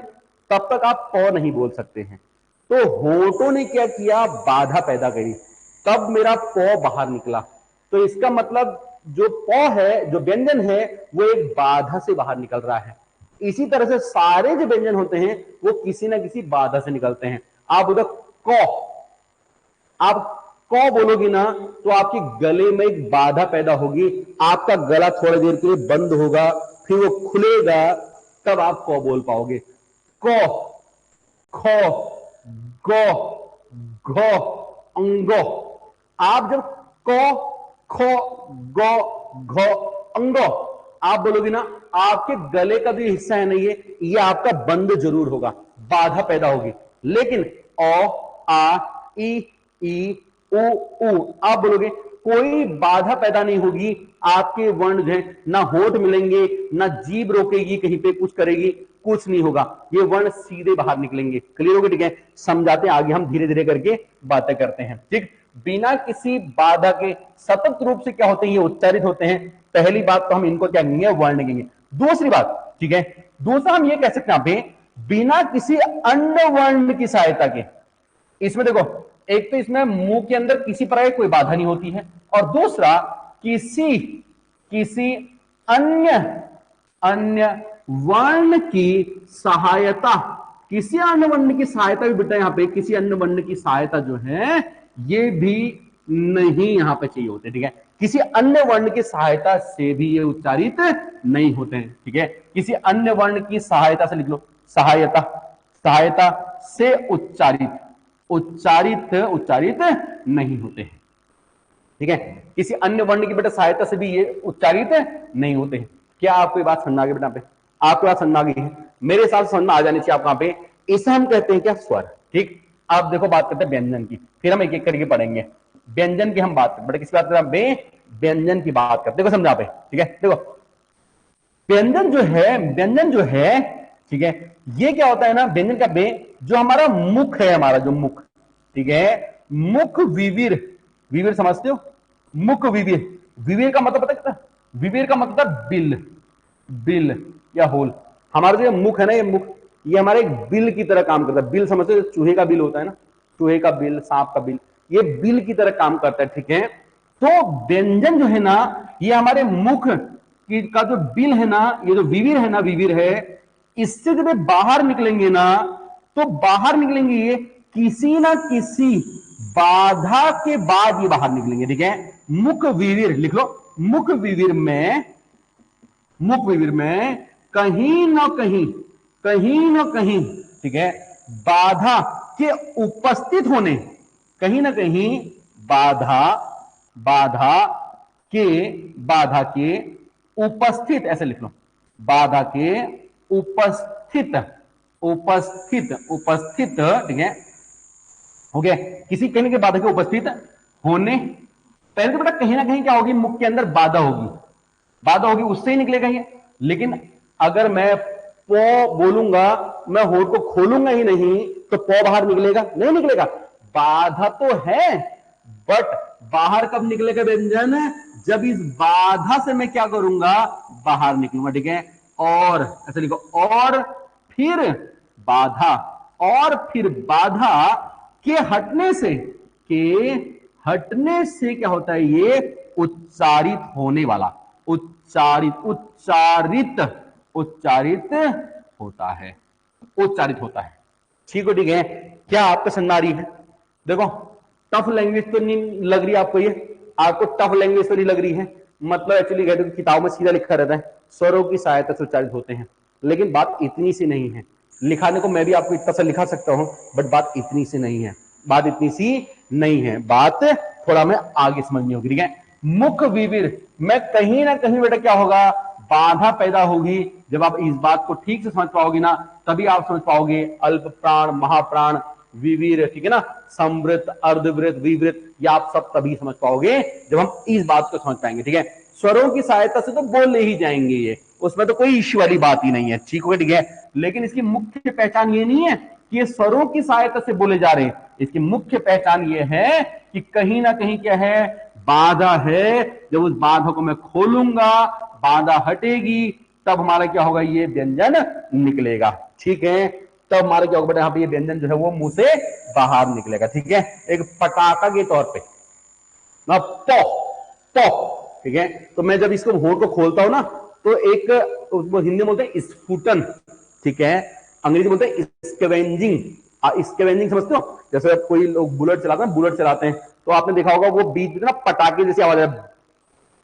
तब तक आप पौ नहीं बोल सकते हैं। तो होंठों ने क्या किया, बाधा पैदा करी, तब मेरा पौ बाहर निकला। तो इसका मतलब जो पौ है, जो व्यंजन है, वो एक बाधा से बाहर निकल रहा है। इसी तरह से सारे जो व्यंजन होते हैं वो किसी ना किसी बाधा से निकलते हैं। आप उधर क, आप क बोलोगी ना, तो आपके गले में एक बाधा पैदा होगी, आपका गला थोड़ी देर के लिए बंद होगा, फिर वो खुलेगा, तब आप क बोल पाओगे। क, ख, ग, घ, अंग। आप जब क, ख, ग, घ, अंग आप बोलोगे ना, आपके गले का जो हिस्सा है ना, ये आपका बंद जरूर होगा, बाधा पैदा होगी। लेकिन अ, आ, ई उ आप बोलोगे, कोई बाधा पैदा नहीं होगी, आपके वर्ण जो है ना होठ मिलेंगे, ना जीभ रोकेगी कहीं पे कुछ करेगी, कुछ नहीं होगा, ये वर्ण सीधे बाहर निकलेंगे। क्लियर हो गया? ठीक है, समझाते आगे हम धीरे धीरे करके बातें करते हैं। ठीक, बिना किसी बाधा के सतत रूप से क्या होते हैं, ये उच्चारित होते हैं। पहली बात तो हम इनको क्या कहेंगे, वर्ण कहेंगे। दूसरी बात, ठीक है, दूसरा हम ये कह सकते हैं बिना किसी अन्य वर्ण की सहायता के। इसमें देखो, एक तो इसमें मुंह के अंदर किसी प्रकार की कोई बाधा नहीं होती है, और दूसरा किसी अन्य अन्य वर्ण की सहायता, किसी अन्य वर्ण की सहायता भी बेटा, यहां पे किसी अन्य वर्ण की सहायता जो है ये भी नहीं यहां पे चाहिए होते। ठीक है, किसी अन्य वर्ण की सहायता से भी ये उच्चारित नहीं होते हैं। ठीक है, किसी अन्य वर्ण की सहायता से लिख लो, सहायता, सहायता से उच्चारित उच्चारित नहीं होते हैं। ठीक है, किसी अन्य वर्ण की बेटा सहायता से भी ये उच्चारित नहीं होते हैं। क्या आपको ये बात समझ आ गई बेटा? पे आपको बात समझ आ गई है? मेरे हिसाब से समझ में आ जानी चाहिए आप वहां पे। इसे हम कहते हैं क्या, स्वर। ठीक, अब देखो बात करते हैं व्यंजन की, फिर हम एक एक करके पढ़ेंगे। व्यंजन की हम बात करते हैं, किसकी बात करते हैं? व्यंजन की बात करते हैं। देखो समझा पे, ठीक है, देखो व्यंजन जो है, ठीक है, ये क्या होता है ना, व्यंजन का बे, जो हमारा मुख है, हमारा जो मुख, ठीक है, मुख विवीर, विवीर समझते हो? मुख विवीर, विवीर का मतलब पता है? विवीर का मतलब बिल, बिल या होल। हमारा जो मुख है ना, ये मुख, ये हमारे एक बिल की तरह काम करता है। बिल समझते हो, चूहे का बिल होता है ना, चूहे का बिल, सांप का बिल, ये बिल की तरह काम करता है, ठीक है। तो व्यंजन जो है ना, ये हमारे मुख का जो बिल है ना, ये जो विविर है ना, विविर है, इससे जब ये बाहर निकलेंगे ना, तो बाहर निकलेंगे ये किसी ना किसी बाधा के बाद ये बाहर निकलेंगे, ठीक है। मुख विविर लिख लो, मुख विविर में, मुख विविर में कहीं ना कहीं, कहीं ना कहीं, ठीक है, बाधा के उपस्थित होने, कहीं ना कहीं बाधा, बाधा के, बाधा के उपस्थित, ऐसे लिख लो, बाधा के उपस्थित, उपस्थित, उपस्थित, ठीक है, हो गया। किसी कहने के बाधा के उपस्थित होने, पहले तो बेटा कहीं ना कहीं क्या होगी, मुख के अंदर बाधा होगी, बाधा होगी, उससे ही निकलेगा ये। लेकिन अगर मैं पो बोलूंगा, मैं होठ को खोलूंगा ही नहीं, तो पो बाहर निकलेगा? नहीं निकलेगा। बाधा तो है, बट बाहर कब निकलेगा व्यंजन? जब इस बाधा से मैं क्या करूंगा, बाहर निकलूंगा, ठीक है। और ऐसे लिखो, और फिर बाधा, और फिर बाधा के हटने से, के हटने से क्या होता है, ये उच्चारित होने वाला, उच्चारित, उच्चारित, उच्चारित होता है, उच्चारित होता है, ठीक है, ठीक है। क्या आपको समझ आ रही है? देखो, टफ लैंग्वेज तो नहीं लग रही आपको, ये आपको टफ लैंग्वेज तो नहीं लग रही है, मतलब एक्चुअली किताब में सीधा लिखा रहता है, स्वरों की सहायता से उच्चारित होते हैं, लेकिन बात इतनी सी नहीं है। लिखाने को मैं भी आपको इतना सा लिखा सकता हूं, बट बात इतनी सी नहीं है, बात इतनी सी नहीं है, बात थोड़ा मैं आगे समझनी होगी, ठीक है। मुख विविर में कहीं ना कहीं बेटा क्या होगा, बाधा पैदा होगी। जब आप इस बात को ठीक से समझ पाओगे ना, तभी आप समझ पाओगे अल्प प्राण, महाप्राण, विवीर, ठीक है ना, समृत, अर्धवृत, विवृत, ये आप सब तभी समझ पाओगे जब हम इस बात को समझ पाएंगे, ठीक है। स्वरों की सहायता से तो बोल ही जाएंगे ये, उसमें तो कोई इश्यू वाली बात ही नहीं है, ठीक है, ठीक है। लेकिन इसकी मुख्य पहचान ये नहीं है कि ये स्वरों की सहायता से बोले जा रहे हैं, इसकी मुख्य पहचान ये है कि कहीं ना कहीं क्या है, बाधा है। जब उस बाधा को मैं खोलूंगा, बाधा हटेगी, तब हमारा क्या होगा, ये व्यंजन निकलेगा, ठीक है। तब हमारा क्या होगा बेटा, यहाँ पे ये व्यंजन जो है वो मुंह से बाहर निकलेगा, ठीक है, एक पटाखा के तौर पे ना, पो, पो, ठीक है। तो मैं जब इसको होठ को खोलता हूं ना, तो एक हिंदी में बोलते हैं स्फुटन, ठीक है, अंग्रेजी बोलते हैं स्कैवेंजिंग। स्कैवेंजिंग समझते हो? जैसे कोई लोग बुलेट चलाते हैं, बुलेट चलाते हैं, तो आपने देखा होगा वो बीच में ना पटाखे जैसी आवाज है,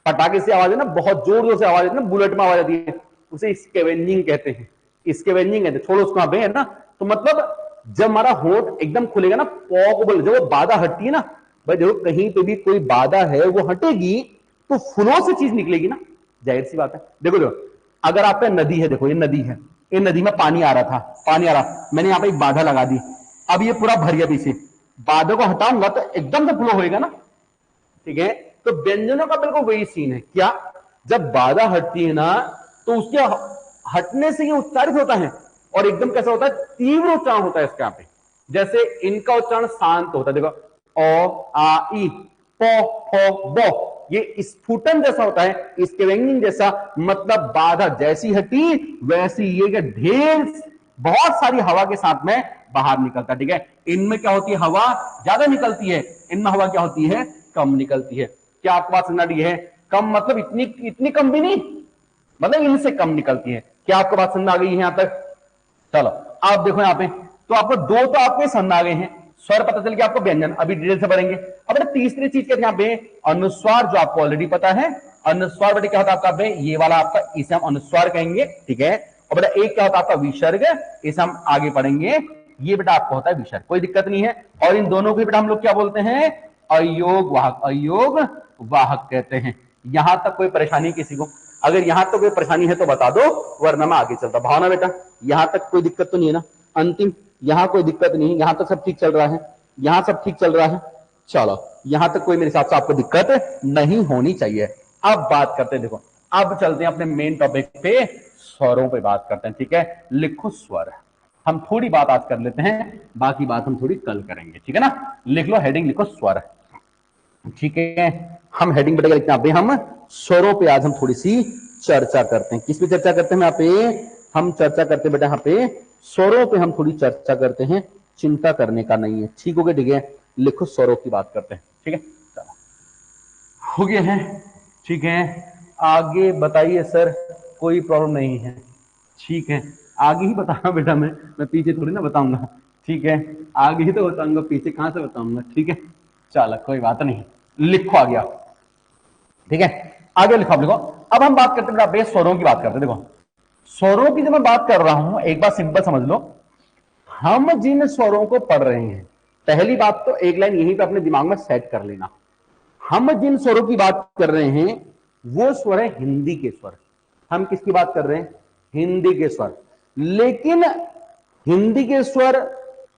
पटाखे से आवाज है ना, बहुत जोर जोर से आवाज है ना, बुलेट में आवाज आती है, उसे स्कैवेंजिंग कहते हैं, स्कैवेंजिंग कहते हैं। छोड़ो उसको, है ना। तो मतलब जब हमारा होठ एकदम खुलेगा ना, पॉ को बोले, जब वो बाधा हटती है ना, भाई देखो कहीं पे भी कोई बाधा है वो हटेगी, तो फ्लो से चीज निकलेगी ना, जाहिर सी बात है। देखो देखो, अगर आपका नदी है, देखो ये नदी है, ये नदी में पानी आ रहा था, पानी आ रहा, मैंने यहाँ पे एक बाधा लगा दी, अब ये पूरा भर गया पीछे, बाधा को हटाऊंगा तो एकदम से फ्लो होएगा ना, ठीक है। तो व्यंजनों का बिल्कुल वही सीन है, क्या जब बाधा हटती है ना, तो उसके हटने से ये उच्चारित होता है, और एकदम कैसा होता है, तीव्र उच्चारण होता है इसके यहाँ पे। जैसे इनका उच्चारण शांत होता है, देखो ओ आ ई, पो फो बो, ये स्फुटन जैसा होता है, स्कैवेंजिंग जैसा, मतलब बाधा जैसी हटी वैसी ये ढेर बहुत सारी हवा के साथ में बाहर निकलता, ठीक है। इनमें क्या होती है, हवा ज्यादा निकलती है, इनमें हवा क्या होती है, कम निकलती है। क्या आपको बात समझ आ रही है? कम मतलब इतनी इतनी कम भी नहीं, मतलब इनसे कम निकलती है। क्या आपको बात समझ आ गई है यहां तक? चलो आप देखो यहाँ पे, तो आपको दो तो आपके समझ आ गए हैं, स्वर पता चल गया आपको, व्यंजन अभी डिटेल से पढ़ेंगे। अब तीसरी चीज क्या यहाँ पे, अनुस्वार, जो आपको ऑलरेडी पता है। अनुस्वार बेटे क्या होता है आपका, ये वाला आपका, इसे हम अनुस्वार कहेंगे, ठीक है। और बेटा एक क्या होता है आपका, विसर्ग, इसे हम आगे पढ़ेंगे। ये बेटा आपको होता है विसर्ग, कोई दिक्कत नहीं है। और इन दोनों को बेटा हम लोग क्या बोलते हैं, अयोग वाहक, अयोग वाहक कहते हैं। यहां तक कोई परेशानी किसी को? अगर यहां तक कोई परेशानी है तो बता दो, वरना मैं आगे चलता। भावना बेटा यहां तक कोई दिक्कत तो नहीं है ना? अंतिम, यहां कोई दिक्कत नहीं है, यहां तक सब ठीक चल रहा है, यहां सब ठीक चल रहा है। चलो यहां तक कोई मेरे हिसाब से आपको दिक्कत नहीं होनी चाहिए। अब बात करते हैं, देखो अब चलते हैं अपने मेन टॉपिक पे, स्वरों पे बात करते हैं, ठीक है। लिखो स्वर, हम थोड़ी बात आज कर लेते हैं, बाकी बात हम थोड़ी कल करेंगे, ठीक है ना। लिख लो हेडिंग, लिखो स्वर, ठीक है। हम हेडिंग बेटा लिखते हैं, हम स्वरों पे आज हम थोड़ी सी चर्चा करते हैं। किस पे चर्चा करते हैं यहाँ पे? हम चर्चा करते बेटा यहाँ पे स्वरों पे हम थोड़ी चर्चा करते हैं, चिंता करने का नहीं है। ठीक हो गया, ठीक है, लिखो स्वरों की बात करते हैं। ठीक है, चलो हो गया है। ठीक है, आगे बताइए सर, कोई प्रॉब्लम नहीं है। ठीक है, आगे ही बताना बेटा, मैं पीछे थोड़ी ना बताऊंगा। ठीक है, आगे ही तो बताऊंगा, पीछे कहां से बताऊंगा। ठीक है, चलो कोई बात नहीं, लिखो आ गया। ठीक है, आगे लिखो, आप लिखो। अब हम बात करते हैं बेटा स्वरों की बात करते हैं। देखो स्वरों की जब मैं बात कर रहा हूं, एक बात सिंपल समझ लो, हम जिन स्वरों को पढ़ रहे हैं, पहली बात तो एक लाइन यहीं पे अपने दिमाग में सेट कर लेना, हम जिन स्वरों की बात कर रहे हैं वो स्वर है हिंदी के स्वर। हम किसकी बात कर रहे हैं? हिंदी के स्वर। लेकिन हिंदी के स्वर,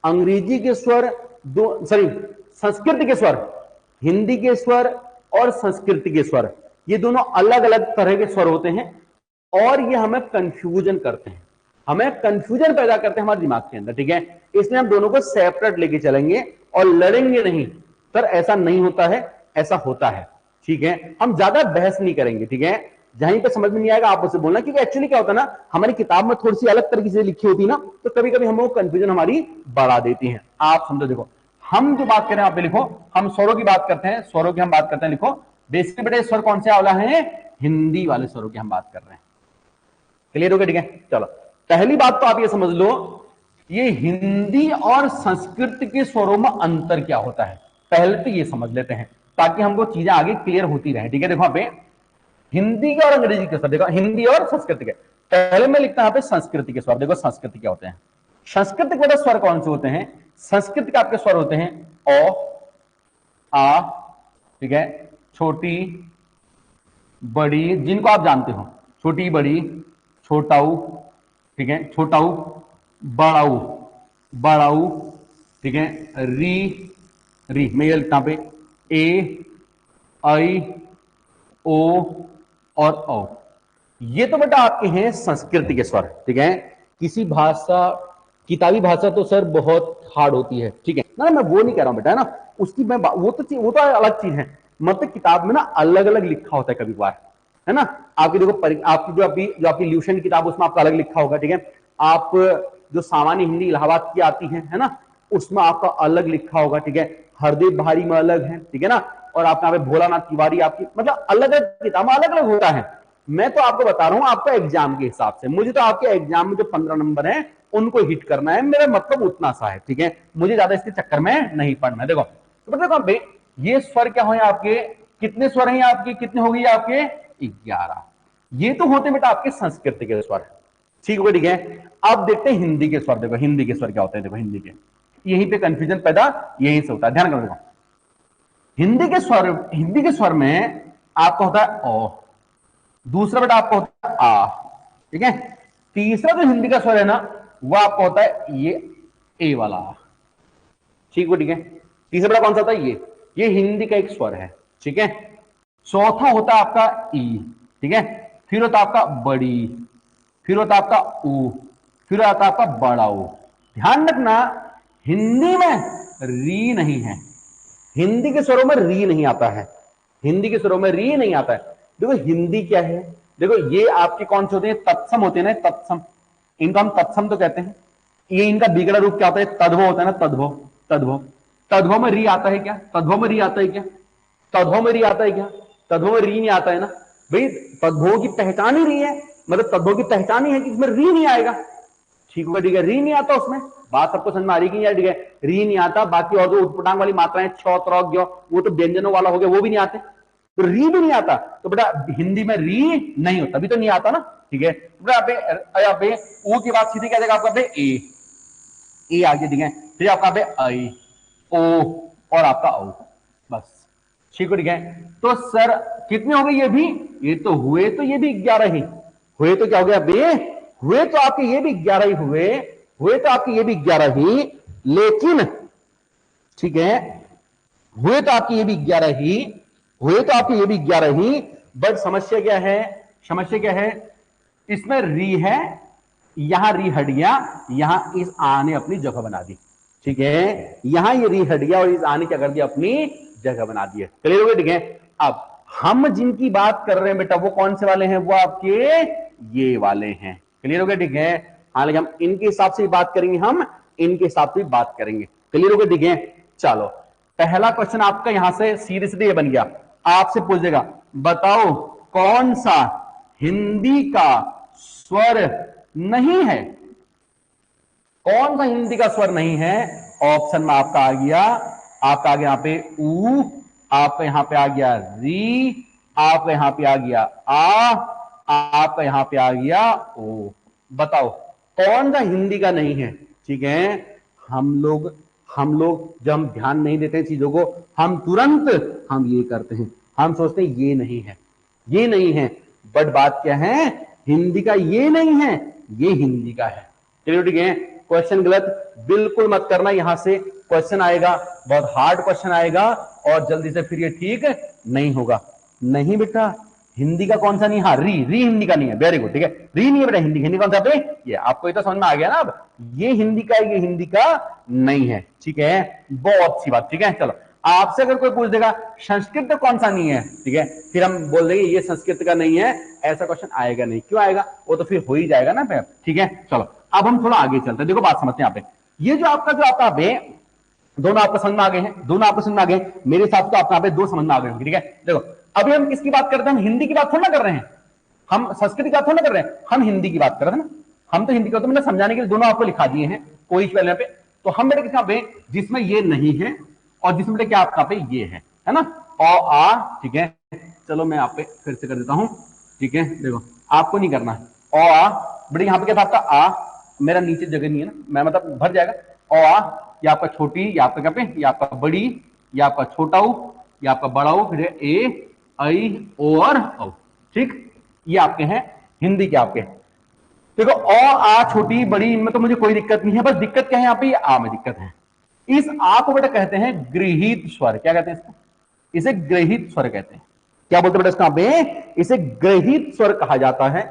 अंग्रेजी के स्वर, दो सॉरी संस्कृत के स्वर, हिंदी के स्वर और संस्कृत के स्वर, ये दोनों अलग अलग तरह के स्वर होते हैं और ये हमें कंफ्यूजन करते हैं, हमें कंफ्यूजन पैदा करते हैं हमारे दिमाग के अंदर। ठीक है, इसलिए हम दोनों को सेपरेट लेके चलेंगे और लड़ेंगे नहीं। सर ऐसा नहीं होता है, ऐसा होता है। ठीक है, हम ज्यादा बहस नहीं करेंगे। ठीक है, जहां पे समझ में नहीं आएगा आप उसे बोलना, क्योंकि एक्चुअली क्या होता है ना, हमारी किताब में थोड़ी सी अलग तरीके से लिखी होती है ना, तो कभी कभी हम वो कंफ्यूजन हमारी बढ़ा देती है। आप समझो, देखो हम जो बात करें आप पे लिखो, हम स्वरों की बात करते हैं, स्वरों की हम बात करते हैं, लिखो बेसिकली बेटे स्वर कौन से वाला है? हिंदी वाले स्वरों की हम बात कर रहे हैं। क्लियर हो गया? ठीक है, चलो पहली बात तो आप ये समझ लो, ये हिंदी और संस्कृत के स्वरों में अंतर क्या होता है, पहले तो ये समझ लेते हैं ताकि हमको चीजें आगे क्लियर होती रहे। ठीक है, देखो यहाँ पे हिंदी के और अंग्रेजी के स्वर, देखो हिंदी और संस्कृत के, पहले मैं लिखता हूं यहाँ पे संस्कृत के स्वर। देखो संस्कृत क्या होते हैं, संस्कृत के स्वर कौन से होते हैं? संस्कृत के आपके स्वर होते हैं ओ, आ, ठीक है, छोटी बड़ी, जिनको आप जानते हो, छोटी बड़ी, छोटाऊ, ठीक है, छोटाऊ, बड़ाऊ, बड़ाऊ, ठीक है, री, री मैं ये लिखता पे, ए, आई, ओ और औ, ये तो बेटा आपके हैं संस्कृत के स्वर। ठीक है, किसी भाषा, किताबी भाषा तो सर बहुत हार्ड होती है। ठीक है ना, मैं वो नहीं कह रहा हूं बेटा, है ना, उसकी मैं वो तो अलग चीज है, मतलब किताब में ना अलग अलग लिखा होता है कभी बार, है ना। आपकी देखो आपकी जो आपकी ल्यूशन किताब उसमें आपका अलग लिखा होगा। ठीक है, आप जो सामान्य हिंदी इलाहाबाद की आती है ना, उसमें आपका अलग लिखा होगा। ठीक है, हरदेव भारी में अलग है। ठीक है ना, और आपका यहाँ पे भोलानाथ तिवारी, आपकी मतलब अलग अलग किताब अलग अलग होता है। मैं तो आपको बता रहा हूं आपका एग्जाम के हिसाब से, मुझे तो आपके एग्जाम में जो 15 नंबर है उनको हिट करना है, मेरा मतलब उतना सा है। ठीक है, मुझे ज्यादा इसके चक्कर में नहीं पड़ना है। देखो तो देखो भाई, ये स्वर क्या हुए आपके, कितने स्वर हैं आपके, कितने हो गए आपके? 11। ये तो होते बेटा आपके संस्कृत के स्वर। ठीक है, ठीक है, अब देखते हैं हिंदी के स्वर। देखो हिंदी के स्वर क्या होते हैं, देखो हिंदी के, यहीं पे कंफ्यूजन पैदा यहीं से होता है, ध्यान करो। हिंदी के स्वर में आपका होता है ओ, दूसरा बेटा आपका होता है आ, ठीक है, तीसरा जो हिंदी का स्वर है ना वो आपका होता है ये ए वाला। ठीक है, ठीक है, तीसरा बेटा कौन सा होता है? ये हिंदी का एक स्वर है। ठीक है, चौथा होता है आपका ई, ठीक है, फिर होता है आपका बड़ी, फिर होता है आपका ऊ, फिर आता है आपका बड़ा ऊ। ध्यान रखना हिंदी में री नहीं है, हिंदी के स्वरों में री नहीं आता है, हिंदी के स्वरों में री नहीं आता है। देखो हिंदी क्या है, देखो ये आपके कौन से होते हैं? तत्सम होते हैं ना, तत्सम, इनको हम तत्सम तो कहते हैं। ये इनका बिगड़ा रूप क्या होता है? तद्भव होता है ना, तद्भव, तद्भव, तद्भव में री आता है क्या? तद्भव में री आता है क्या? तद्भव में री आता है क्या? तद्भव में री नहीं आता है ना भाई, तद्भव की पहचान ही री है, मतलब तद्भव की पहचान ही है कि इसमें री नहीं आएगा। ठीक है, ठीक है, री नहीं आता उसमें, बात सबको समझ में आ रही कि यार? ठीक है, री नहीं आता, बाकी और जो उटपटांग वाली मात्राएं छ त्र ज्ञ, वो तो व्यंजनों वाला हो गया, वो भी नहीं आते, तो री भी नहीं आता। तो बेटा हिंदी में री नहीं होता, तभी तो नहीं आता ना। ठीक है, बेटा यहाँ पे ऊ की बात सीधी क्या जाएगा आपका? ए आ गया। ठीक है, फिर आपका पे आई, ओ और आपका औ, बस। ठीक है, ठीक है, तो सर कितने हो गए ये भी? ये तो हुए तो ये भी 11 ही हुए, तो क्या हो गया बे? हुए तो आपके ये भी 11 ही हुए तो आपके ये भी 11 ही, लेकिन ठीक है, हुए तो आपके ये भी 11 ही, हुए तो आपके ये भी 11 ही, बट समस्या क्या है? समस्या क्या है? इसमें री है, यहां री हट गया, यहां इस आ ने अपनी जगह बना दी। ठीक है, यहां ये री हट गया और इस आ ने क्या कर दिया? अपनी जगह बना दी है। क्लियर हो गया? ठीक है, अब हम जिनकी बात कर रहे हैं बेटा वो कौन से वाले हैं? वो आपके ये वाले हैं। क्लियर हो गया? ठीक है, हालांकि हम इनके हिसाब से बात करेंगे, हम इनके हिसाब से बात करेंगे। क्लियर हो गया? ठीक है, चलो पहला क्वेश्चन आपका यहां से सीधे सीधे ये बन गया, आपसे पूछेगा बताओ कौन सा हिंदी का स्वर नहीं है, कौन सा हिंदी का स्वर नहीं है? ऑप्शन में आपका आ गया, आपका आ गया यहां पे ऊ, आपका यहां पे आ गया री, आपका यहां पे आ गया आ, आपका यहां पे आ गया ओ। बताओ कौन सा हिंदी का नहीं है? ठीक है, हम लोग जब हम ध्यान नहीं देते चीजों को, हम तुरंत हम ये करते हैं, हम सोचते हैं ये नहीं है, ये नहीं है, बट बात क्या है, हिंदी का ये नहीं है, ये हिंदी का है। चलिए ठीक है, क्वेश्चन गलत बिल्कुल मत करना, यहां से क्वेश्चन आएगा, बहुत हार्ड क्वेश्चन आएगा और जल्दी से फिर ये ठीक नहीं होगा। नहीं बेटा, हिंदी का कौन सा नहीं? हाँ री, री हिंदी का नहीं है, वेरी गुड, ठीक है, री नहीं है बेटा, हिंदी, हिंदी कौन सा पे? ये आपको ये तो समझ में आ गया ना अब, ये हिंदी का है, ये हिंदी का नहीं है। ठीक है, बहुत अच्छी बात। ठीक है, चलो आपसे अगर कोई पूछ देगा संस्कृत तो कौन सा नहीं है, ठीक है, फिर हम बोल देंगे ये संस्कृत का नहीं है, ऐसा क्वेश्चन आएगा नहीं। क्यों आएगा? वो तो फिर हो ही जाएगा ना फिर। ठीक है, चलो अब हम थोड़ा आगे चलते हैं, देखो बात समझते हैं यहाँ पे। ये जो आपका पे दोनों आपको समझ में आ गए हैं, दोनों आपको समझ में आ गए, मेरे हिसाब से आपको यहाँ पे दो समझ में आ गए होंगे। ठीक है, देखो अभी हम किसकी बात करते हैं? हम हिंदी की बात थोड़ा ना कर रहे हैं, हम संस्कृत की बात थोड़ा ना कर रहे हैं, हम हिंदी की बात कर रहे हैं ना। हम तो हिंदी का, तो मैंने समझाने के लिए दोनों आपको लिखा दिए हैं कोई यहाँ पे। तो हम बेटे किसका पे, जिसमें ये नहीं है और जिसमें बेटे क्या आपका पे ये है ना, और आ। ठीक है, चलो मैं यहाँ पे फिर से कर देता हूं। ठीक है, देखो आपको नहीं करना है और आ, बेटे यहाँ पे क्या था आपका आ, मेरा नीचे जगह नहीं है ना, मैं मतलब भर जाएगा। और आ, ये आपका छोटी, ये आपका क्या पे, ये आपका बड़ी, ये आपका छोटा ऊ, ये आपका बड़ा ऊ, फिर ए आई ओ और औ। ठीक, ये आपके हैं हिंदी के आपके। देखो अ आ छोटी बड़ी, इनमें तो मुझे कोई दिक्कत नहीं है, बस दिक्कत क्या है यहाँ पे, ये आ में दिक्कत है। इस आ को बेटा कहते हैं गृहीत स्वर। क्या कहते हैं इसको? इसे गृहीत स्वर कहते हैं। क्या बोलते बेटा इसका पे? इसे गृहीत स्वर कहा जाता है।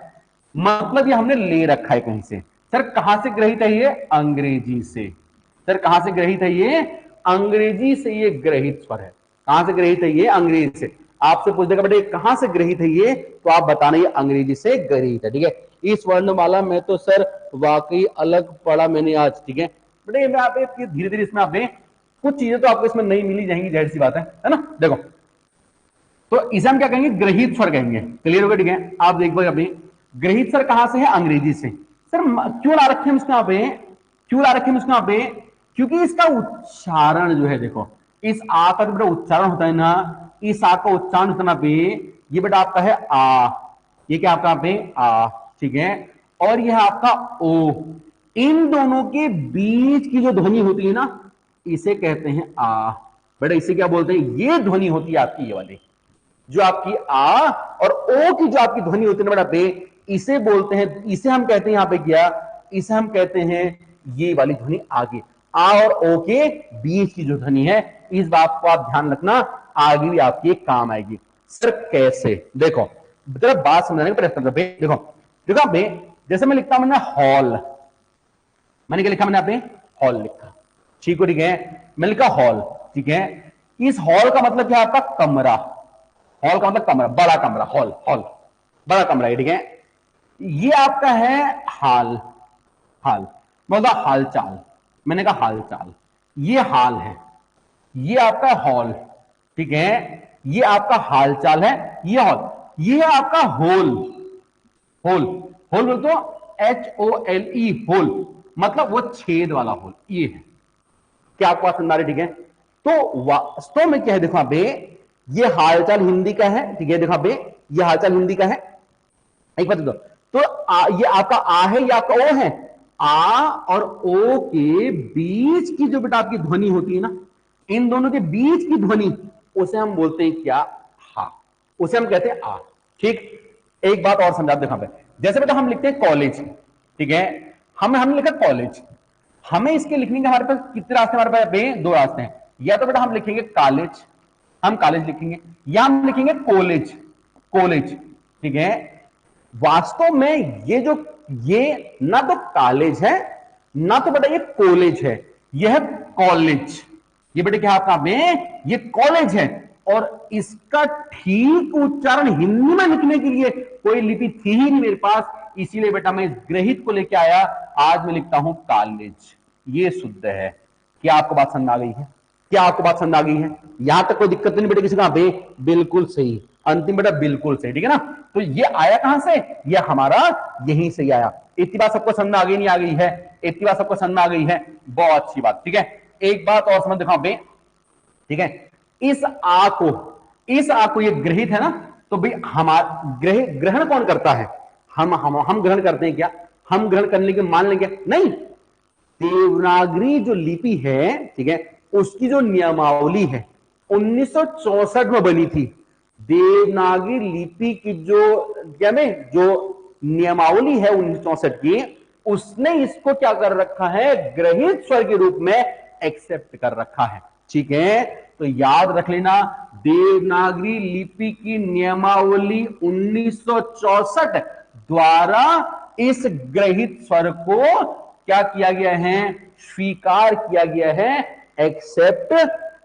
मतलब ये हमने ले रखा है कहीं से। सर कहां से ग्रहित है ये? अंग्रेजी से। सर कहां से ग्रहित है ये? अंग्रेजी से ये ग्रहित स्वर है। कहां से ग्रहित है ये? अंग्रेजी से। आपसे पूछ देगा बेटे कहां से ग्रहित है ये, तो आप बताना ये अंग्रेजी से ग्रहित है। ठीक है, इस वर्णमाला में तो सर वाकई अलग पढ़ा मैंने आज। ठीक है बेटे, मैं आप धीरे धीरे इसमें आपने कुछ चीजें तो आपको इसमें नहीं मिली जाएंगी, जाहिर सी बात है ना। देखो तो इसे हम क्या कहेंगे? ग्रहित स्वर कहेंगे। क्लियर हो गया? ठीक है, आप देखो अभी ग्रहित स्वर कहां से है? अंग्रेजी से। सर क्यों ला रखे हम इसको यहाँ पे, क्यों ला रखे हम इसको यहाँ पे? क्योंकि इसका उच्चारण जो है, देखो इस आ का जो बेटा उच्चारण होता है ना, इस आ का उच्चारण होता है पे, ये बेटा आपका है आ, ये क्या आपका पे आ। ठीक है, और यह आपका ओ। इन दोनों के बीच की जो ध्वनि होती है ना, इसे कहते हैं आ। बेटा इसे क्या बोलते हैं? ये ध्वनि होती है आपकी, ये वाली जो आपकी आ और ओ की जो आपकी ध्वनि होती है ना बेटा पे, इसे बोलते हैं, इसे हम कहते हैं यहां पे क्या, इसे हम कहते हैं ये वाली ध्वनि आगे, आ और ओ के बीच की जो ध्वनि है, इस बात को आप ध्यान रखना, आगे भी आपकी काम आएगी। सर कैसे? देखो जरा बात समझाने का प्रयत्न करते हैं। देखो देखो पे, जैसे मैं लिखता हूं मैंने हॉल, मैंने क्या लिखा? मैंने यहाँ पे हॉल लिखा। ठीक है, ठीक है, मैं लिखा हॉल। ठीक है, इस हॉल का मतलब क्या है? आपका कमरा। हॉल का मतलब कमरा, बड़ा कमरा, हॉल, हॉल बड़ा कमरा है। ठीक है, ये आपका है हाल, हाल मतलब हालचाल, मैंने कहा हालचाल, ये हाल है, ये आपका हॉल। ठीक है, ये आपका हालचाल है, ये हॉल, ये है आपका होल। होल, होल बोल तो HOLE, होल मतलब वो छेद वाला होल, ये है। क्या आपको समझ आ रही? ठीक है, तो वास्तव में क्या है? देखो बे, ये हालचाल हिंदी का है। ठीक है, देखो बे, ये हालचाल हिंदी का है। एक बात तो ये आपका आ है, ये आपका ओ है। आ और ओ के बीच की जो बेटा आपकी ध्वनि होती है ना, इन दोनों के बीच की ध्वनि, उसे हम बोलते हैं क्या? हा, उसे हम कहते हैं आ। ठीक, एक बात और समझा देखा पे, जैसे बेटा हम लिखते हैं कॉलेज। ठीक है, हमने लिखा कॉलेज, हमें इसके लिखने के हमारे पास कितने रास्ते? हमारे पास दो रास्ते हैं। या तो बेटा हम लिखेंगे कॉलेज, हम कॉलेज लिखेंगे, या हम लिखेंगे कॉलेज, कॉलेज। ठीक है, वास्तव में ये जो ये ना तो कॉलेज है ना तो बेटा ये कॉलेज है, यह है कॉलेज। ये बेटा क्या आपका में, ये कॉलेज है। और इसका ठीक उच्चारण हिंदी में लिखने के लिए कोई लिपि थी ही नहीं मेरे पास, इसीलिए बेटा मैं इस ग्रहित को लेके आया, आज मैं लिखता हूं कॉलेज। ये शुद्ध है। क्या आपको बात समझ आ गई है? क्या आपको बात समझ आ गई है? यहां तक कोई दिक्कत नहीं बेटा किसी का? बिल्कुल सही, अंतिम बेटा बिल्कुल सही, ठीक है ना? तो ये आया कहां से? ये हमारा यहीं से ही आया। इतनी बात सबको समझ में आ गई? नहीं आ गई है? इतनी बात सबको समझ में आ गई है? बहुत अच्छी बात, ठीक है। एक बात और समझ दिखाओ बे, ठीक है। इस आ को ये ग्रहित है ना, तो भाई हमारा ग्रहण कौन करता है? हम ग्रहण करते हैं क्या? हम ग्रहण करने के मान लेंगे? नहीं। देवनागरी जो लिपि है, ठीक है, उसकी जो नियमावली है 1964 में बनी थी। देवनागरी लिपि की जो क्या में जो नियमावली है 1964 की, उसने इसको क्या कर रखा है? ग्रहित स्वर के रूप में एक्सेप्ट कर रखा है, ठीक है। तो याद रख लेना, देवनागरी लिपि की नियमावली 1964 द्वारा इस ग्रहित स्वर को क्या किया गया है? स्वीकार किया गया है, एक्सेप्ट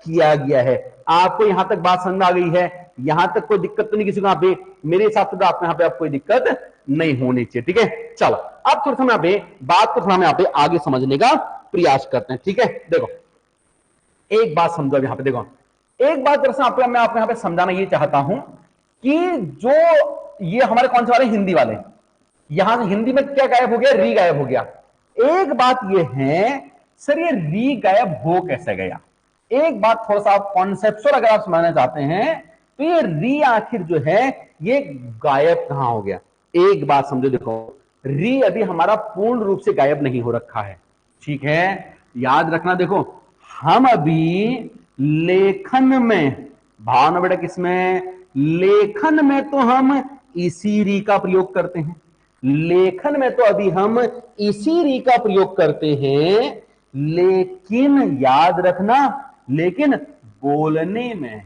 किया गया है। आपको यहां तक बात समझ आ गई है? यहां तक कोई दिक्कत तो नहीं किसी को? यहाँ पे मेरे हिसाब से तो आपको यहाँ पे कोई दिक्कत नहीं होनी चाहिए, ठीक है। चलो अब थोड़ा सा यहाँ पे बात को थोड़ा मैं यहाँ पे आगे समझने का प्रयास करते हैं, ठीक है। देखो एक बात समझो, अब यहां पे देखो, एक बात दरअसल आपको मैं आपको यहां पे समझाना ये चाहता हूं कि जो ये हमारे कौन से वाले? हिंदी वाले। यहां से हिंदी में क्या गायब हो गया? री गायब हो गया। एक बात ये है सर, ये री गायब हो कैसे गया? एक बात थोड़ा सा आप कॉन्सेप्चुअल अगर आप समझना चाहते हैं तो ये री आखिर जो है ये गायब कहां हो गया? एक बात समझो, देखो री अभी हमारा पूर्ण रूप से गायब नहीं हो रखा है, ठीक है। याद रखना, देखो हम अभी लेखन में, भावना बेटा किसमें? लेखन में तो हम इसी री का प्रयोग करते हैं। लेखन में तो अभी हम इसी री का प्रयोग करते हैं, लेकिन याद रखना, लेकिन बोलने में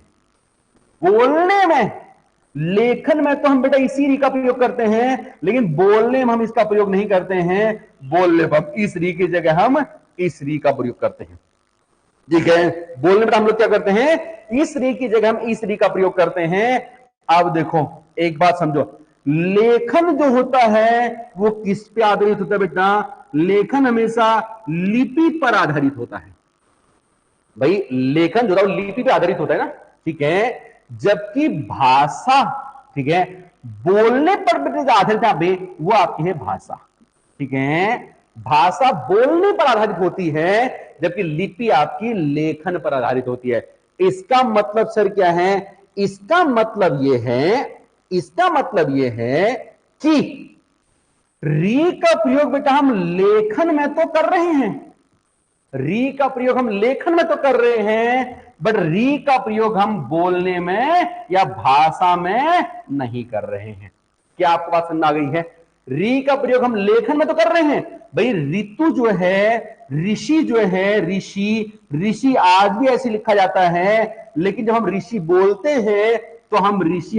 लेखन में तो हम बेटा इसी री का प्रयोग करते हैं, लेकिन बोलने में हम इसका प्रयोग नहीं करते हैं। बोलने पर इस री की जगह हम इस री का प्रयोग करते हैं, ठीक है। बोलने में हम लोग क्या करते हैं? इस री की जगह हम इस री का प्रयोग करते हैं। अब देखो एक बात समझो, लेखन जो होता है वो किस पे आधारित होता है बेटा? लेखन हमेशा लिपि पर आधारित होता है। भाई लेखन जो है लिपि पे आधारित होता है ना, ठीक है। जबकि भाषा, ठीक है, बोलने पर बेटे आधारित है वो आपकी है भाषा, ठीक है। भाषा बोलने पर आधारित होती है, जबकि लिपि आपकी लेखन पर आधारित होती है। इसका मतलब सर क्या है? इसका मतलब यह है कि री का प्रयोग बेटा हम लेखन में तो कर रहे हैं, री का प्रयोग हम लेखन में तो कर रहे हैं, बट री का प्रयोग हम बोलने में या भाषा में नहीं कर रहे हैं। क्या आपको बात समझ आ गई है? री का प्रयोग हम लेखन में तो कर रहे हैं। भाई ऋतु जो है, ऋषि जो है, ऋषि आज भी ऐसे लिखा जाता है, लेकिन जब हम ऋषि बोलते हैं तो हम ऋषि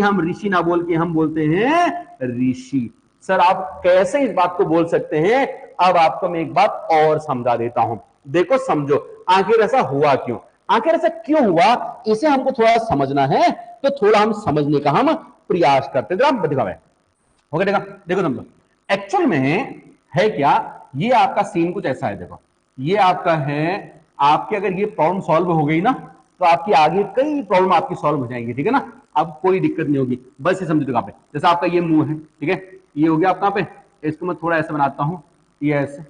ना बोल के हम बोलते हैं ऋषि। सर आप कैसे इस बात को बोल सकते हैं? अब आपको मैं एक बात और समझा देता हूं। देखो समझो, आखिर ऐसा हुआ क्यों? आखिर ऐसा क्यों हुआ, इसे हमको थोड़ा समझना है, तो थोड़ा हम समझने का हम प्रयास करते हैं। देखा मैं हो गया, देखो समझो एक्चुअल में है क्या, ये आपका सीन कुछ ऐसा है। देखो ये आपका है, आपकी अगर ये प्रॉब्लम सॉल्व हो गई ना, तो आपकी आगे कई प्रॉब्लम आपकी सॉल्व हो जाएंगी, ठीक है ना। अब कोई दिक्कत नहीं होगी, बस ये समझो। पे जैसे आपका ये मुंह है, ठीक है, ये हो गया आप कहां पे? इसको मैं थोड़ा ऐसे बनाता हूं, ये ऐसे।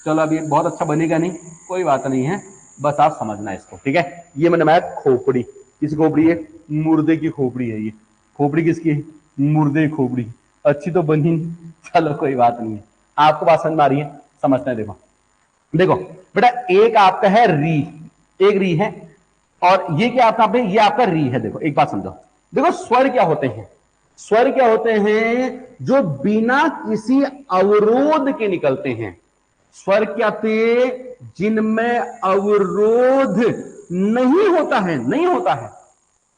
चलो अब ये बहुत अच्छा बनेगा नहीं, कोई बात नहीं है, बस आप समझना इसको, ठीक है। ये मैंने बनाया खोपड़ी। किस खोपड़ी है? मुर्दे की खोपड़ी है ये। खोपड़ी किसकी है? मुर्दे की खोपड़ी। अच्छी तो बनी, चलो कोई बात नहीं है। आपको बात समझ में आ रही है? समझते हैं। देखो देखो बेटा, एक आपका है री, एक री है, और ये क्या आपका पे? ये आपका री है। देखो एक बात समझो, देखो स्वर क्या होते हैं? स्वर क्या होते हैं? जो बिना किसी अवरोध के निकलते हैं। स्वर क्या थे? जिनमें अवरोध नहीं होता है, नहीं होता है।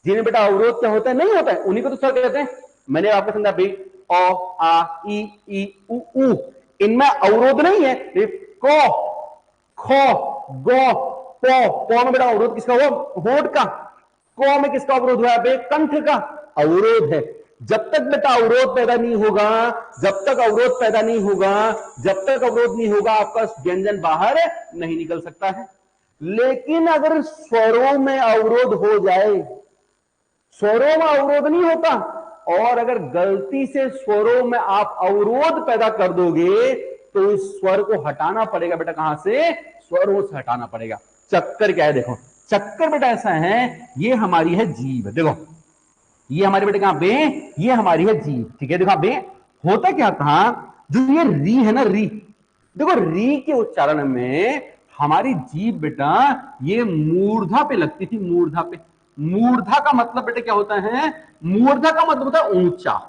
जिन्हें बेटा अवरोध क्या होता है? नहीं होता है, उन्हीं को तो स्वर कहते हैं। मैंने आपको समझा भाई, ओ आ ई उ ऊ, इनमें अवरोध नहीं है। को, खो, गो, पो में बेटा अवरोध किसका हुआ? होठ का। को में किसका अवरोध हुआ? कंठ का अवरोध है। जब तक बेटा अवरोध पैदा नहीं होगा, जब तक अवरोध पैदा नहीं होगा, जब तक अवरोध नहीं होगा, आपका व्यंजन बाहर नहीं निकल सकता है। लेकिन अगर स्वरों में अवरोध हो जाए, स्वरों में अवरोध नहीं होता, और अगर गलती से स्वरों में आप अवरोध पैदा कर दोगे तो इस स्वर को हटाना पड़ेगा बेटा। कहां से? स्वरों से हटाना पड़ेगा। चक्कर क्या है? देखो चक्कर बेटा ऐसा है, ये हमारी है जीभ। देखो ये हमारे बेटे कहां पे? ये हमारी है जीभ। ठीक है, देखो बे होता क्या था, जो ये री है ना, री, देखो री के उच्चारण में हमारी जीभ बेटा ये मूर्धा पे लगती थी, मूर्धा पे। मूर्धा का मतलब बेटा क्या होता है? मूर्धा का मतलब होता है ऊंचा।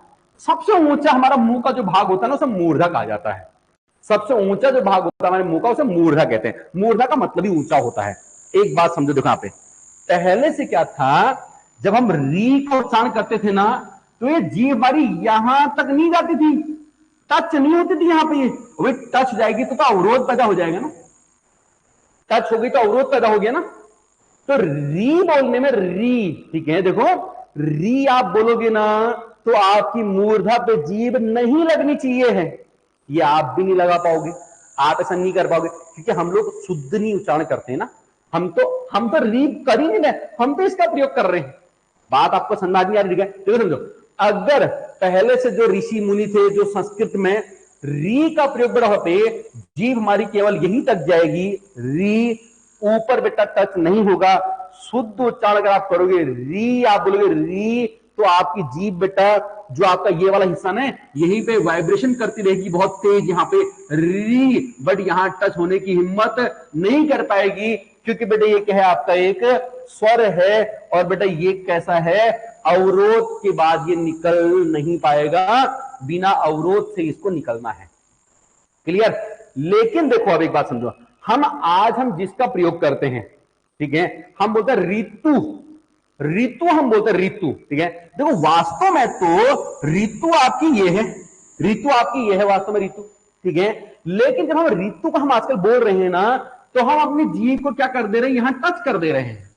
सबसे ऊंचा हमारा मुंह का जो भाग होता है ना, उसे मूर्धा कहा जाता है। सबसे ऊंचा जो भाग होता है हमारे मुंह का, उसे मूर्धा कहते हैं। मूर्धा का मतलब ही ऊंचा होता है। एक बात समझो, देखो यहाँ पे पहले से क्या था, जब हम री को उच्चारण करते थे ना, तो ये जीभ हमारी यहां तक नहीं जाती थी, टच नहीं होती थी यहां पे। ये टच जाएगी तो अवरोध पैदा हो जाएगा ना, टच होगी तो अवरोध पैदा हो गया ना। तो री बोलने में री, ठीक है, देखो री आप बोलोगे ना तो आपकी मूर्धा पे जीभ नहीं लगनी चाहिए है, ये आप भी नहीं लगा पाओगे, आप ऐसा नहीं कर पाओगे, क्योंकि हम लोग शुद्ध नहीं उच्चारण करते हैं ना। हम तो री कर ही नहीं रहे, हम तो इसका प्रयोग कर रहे हैं। बात आपको समझ नहीं आ रही है? देखो समझो, अगर पहले से जो ऋषि मुनि थे, जो संस्कृत में री का प्रयोग बड़ा होते, जीभ हमारी केवल यहीं तक जाएगी, री ऊपर बेटा टच नहीं होगा। शुद्ध उच्चारण अगर आप करोगे, री आप बोलोगे री, तो आपकी जीभ बेटा जो आपका ये वाला हिस्सा ना, यहीं पे वाइब्रेशन करती रहेगी बहुत तेज, यहाँ पे री, बट यहां टच होने की हिम्मत नहीं कर पाएगी, क्योंकि बेटा ये क्या है? आपका एक स्वर है, और बेटा ये कैसा है? अवरोध के बाद ये निकल नहीं पाएगा, बिना अवरोध से इसको निकलना है। क्लियर? लेकिन देखो अब एक बात समझो, हम जिसका प्रयोग करते हैं, ठीक है, हम बोलते हैं ऋतु, ऋतु हम बोलते हैं ऋतु, ठीक है। देखो वास्तव में तो ऋतु आपकी ये है, ऋतु आपकी ये है वास्तव में ऋतु, ठीक है। लेकिन जब हम ऋतु को हम आजकल बोल रहे हैं ना, तो हम अपनी जीभ को क्या कर दे रहे हैं? यहां टच कर दे रहे हैं।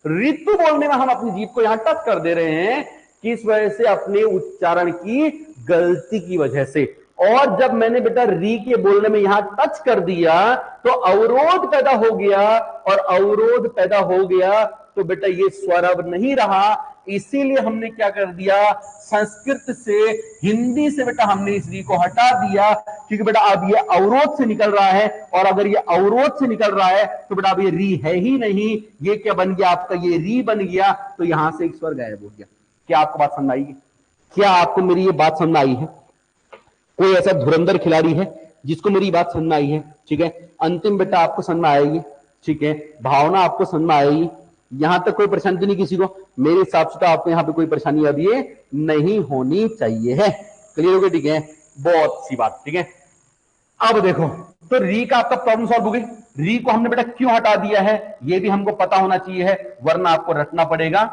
ऋतु बोलने में हम अपनी जीभ को यहां टच कर दे रहे हैं, किस वजह से? अपने उच्चारण की गलती की वजह से। और जब मैंने बेटा री के बोलने में यहां टच कर दिया तो अवरोध पैदा हो गया, और अवरोध पैदा हो गया तो बेटा ये स्वर अब नहीं रहा। इसीलिए हमने क्या कर दिया? संस्कृत से, हिंदी से बेटा हमने इस री को हटा दिया, क्योंकि बेटा अब ये अवरोध से निकल रहा है, और अगर ये अवरोध से निकल रहा है तो बेटा अब ये री है ही नहीं, ये क्या बन गया? आपका ये री बन गया, तो यहां से एक स्वर गायब हो गया। क्या आपको बात समझ आई? क्या आपको मेरी ये बात समझ आई है? कोई ऐसा धुरंधर खिलाड़ी है जिसको मेरी बात समझ में आई है? ठीक है, अंतिम बेटा आपको समझ में आएगी, ठीक है, भावना आपको समझ में आएगी, यहां तक कोई परेशानी नहीं किसी को? मेरे हिसाब से तो आपको यहां पे कोई परेशानी अब ये नहीं होनी चाहिए है। क्लियर हो गया? ठीक है, बहुत सी बात, ठीक है। अब देखो, तो री का आपका प्रॉब्लम सॉल्व हो गई। री को हमने बेटा क्यों हटा दिया है, ये भी हमको पता होना चाहिए है, वरना आपको रटना पड़ेगा,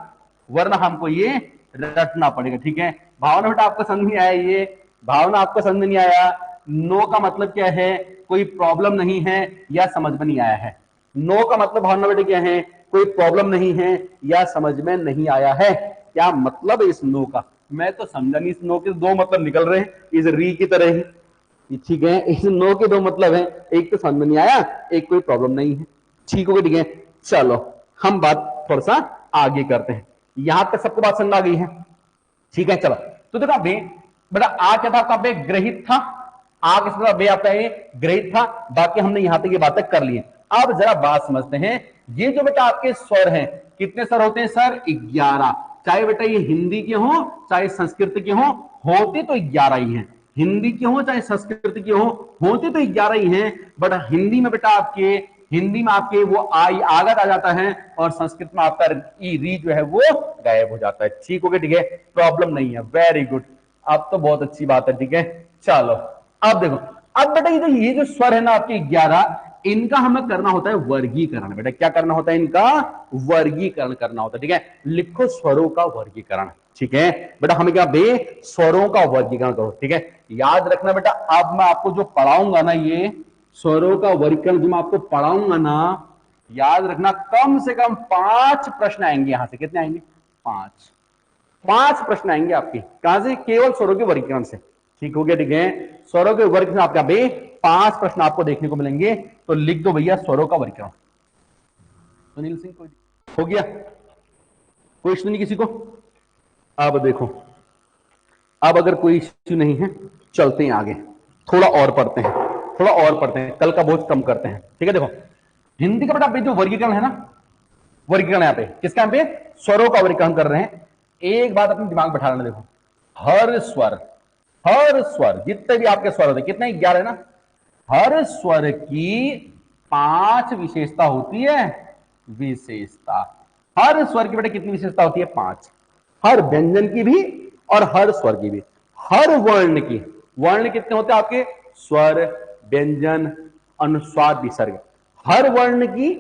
वरना हमको ये रटना पड़ेगा, ठीक है। भावना बेटा आपको समझ नहीं आया? ये भावना आपको समझ नहीं आया? नो का मतलब क्या है? कोई प्रॉब्लम नहीं है या समझ में नहीं आया है? नो का मतलब भावना बेटे क्या है? कोई प्रॉब्लम नहीं है या समझ में नहीं आया है। क्या मतलब है इस नो का? मैं तो समझा नहीं। इस नो के दो मतलब निकल रहे हैं इस री की तरह ही, ठीक है। इस नो के दो मतलब है, एक तो समझ में नहीं आया, एक कोई प्रॉब्लम नहीं है। ठीक हो गया? ठीक है, चलो हम बात थोड़ा सा आगे करते हैं। यहां तक सबको बात समझ आ गई है? ठीक है, चलो। तो देखो बेटा आ क्या था आपका? बे ग्रहित था, आ किसका? बे आपका ये ग्रहित था। बाकी हमने यहां तक ये बातें कर ली। अब जरा बात समझते हैं। ये जो बेटा आपके स्वर हैं, कितने स्वर होते हैं सर? 11। चाहे बेटा ये हिंदी के हो चाहे संस्कृत के हो, होते तो 11 ही हैं। हिंदी के हो चाहे संस्कृत के हो, होते तो 11 ही हैं। बट हिंदी में बेटा आपके, हिंदी में आपके वो आई आगत आ जाता है, और संस्कृत में आपका ई री जो है वो गायब हो जाता है। ठीक हो गया? ठीक है, प्रॉब्लम नहीं है। वेरी गुड, अब तो बहुत अच्छी बात है। ठीक है, चलो अब देखो, अब बेटा ये जो स्वर है ना आपके 11, इनका हमें करना होता है वर्गीकरण। बेटा क्या करना होता है? इनका वर्गीकरण करना होता है। ठीक है, लिखो स्वरों का वर्गीकरण। ठीक है बेटा, हमें क्या बे? स्वरों का वर्गीकरण करो। ठीक है, याद रखना बेटा, अब मैं आपको जो पढ़ाऊंगा ना, ये स्वरों का वर्गीकरण जो मैं आपको पढ़ाऊंगा ना, याद रखना कम से कम 5 प्रश्न आएंगे यहां से। कितने आएंगे? 5। 5 प्रश्न आएंगे आपके कहां से, केवल स्वरों के वर्गीकरण से। ठीक हो गया, ठीक है। स्वरों के वर्गीकरण आपके यहाँ पे 5 प्रश्न आपको देखने को मिलेंगे, तो लिख दो भैया स्वरों का वर्गीकरण। सुनील सिंह, कोई हो गया, कोई इश्यू नहीं किसी को? अब देखो, अब अगर कोई इश्यू नहीं है चलते हैं आगे, थोड़ा और पढ़ते हैं, थोड़ा और पढ़ते हैं, कल का बोझ कम करते हैं। ठीक है, देखो हिंदी का बेटा पे जो वर्गीकरण है ना, वर्गीकरण यहाँ पे किसका, यहाँ पे स्वरों का वर्गीकरण कर रहे हैं। एक बात अपने दिमाग बैठा लेना, देखो हर स्वर, हर स्वर जितने भी आपके स्वर होते, कितने 11 है ना, हर स्वर की 5 विशेषता होती है। विशेषता, हर स्वर की बेटा कितनी विशेषता होती है, 5। हर व्यंजन की भी और हर स्वर की भी। हर वर्ण की, वर्ण कितने होते हैं आपके, स्वर, व्यंजन, अनुस्वार, विसर्ग, हर वर्ण की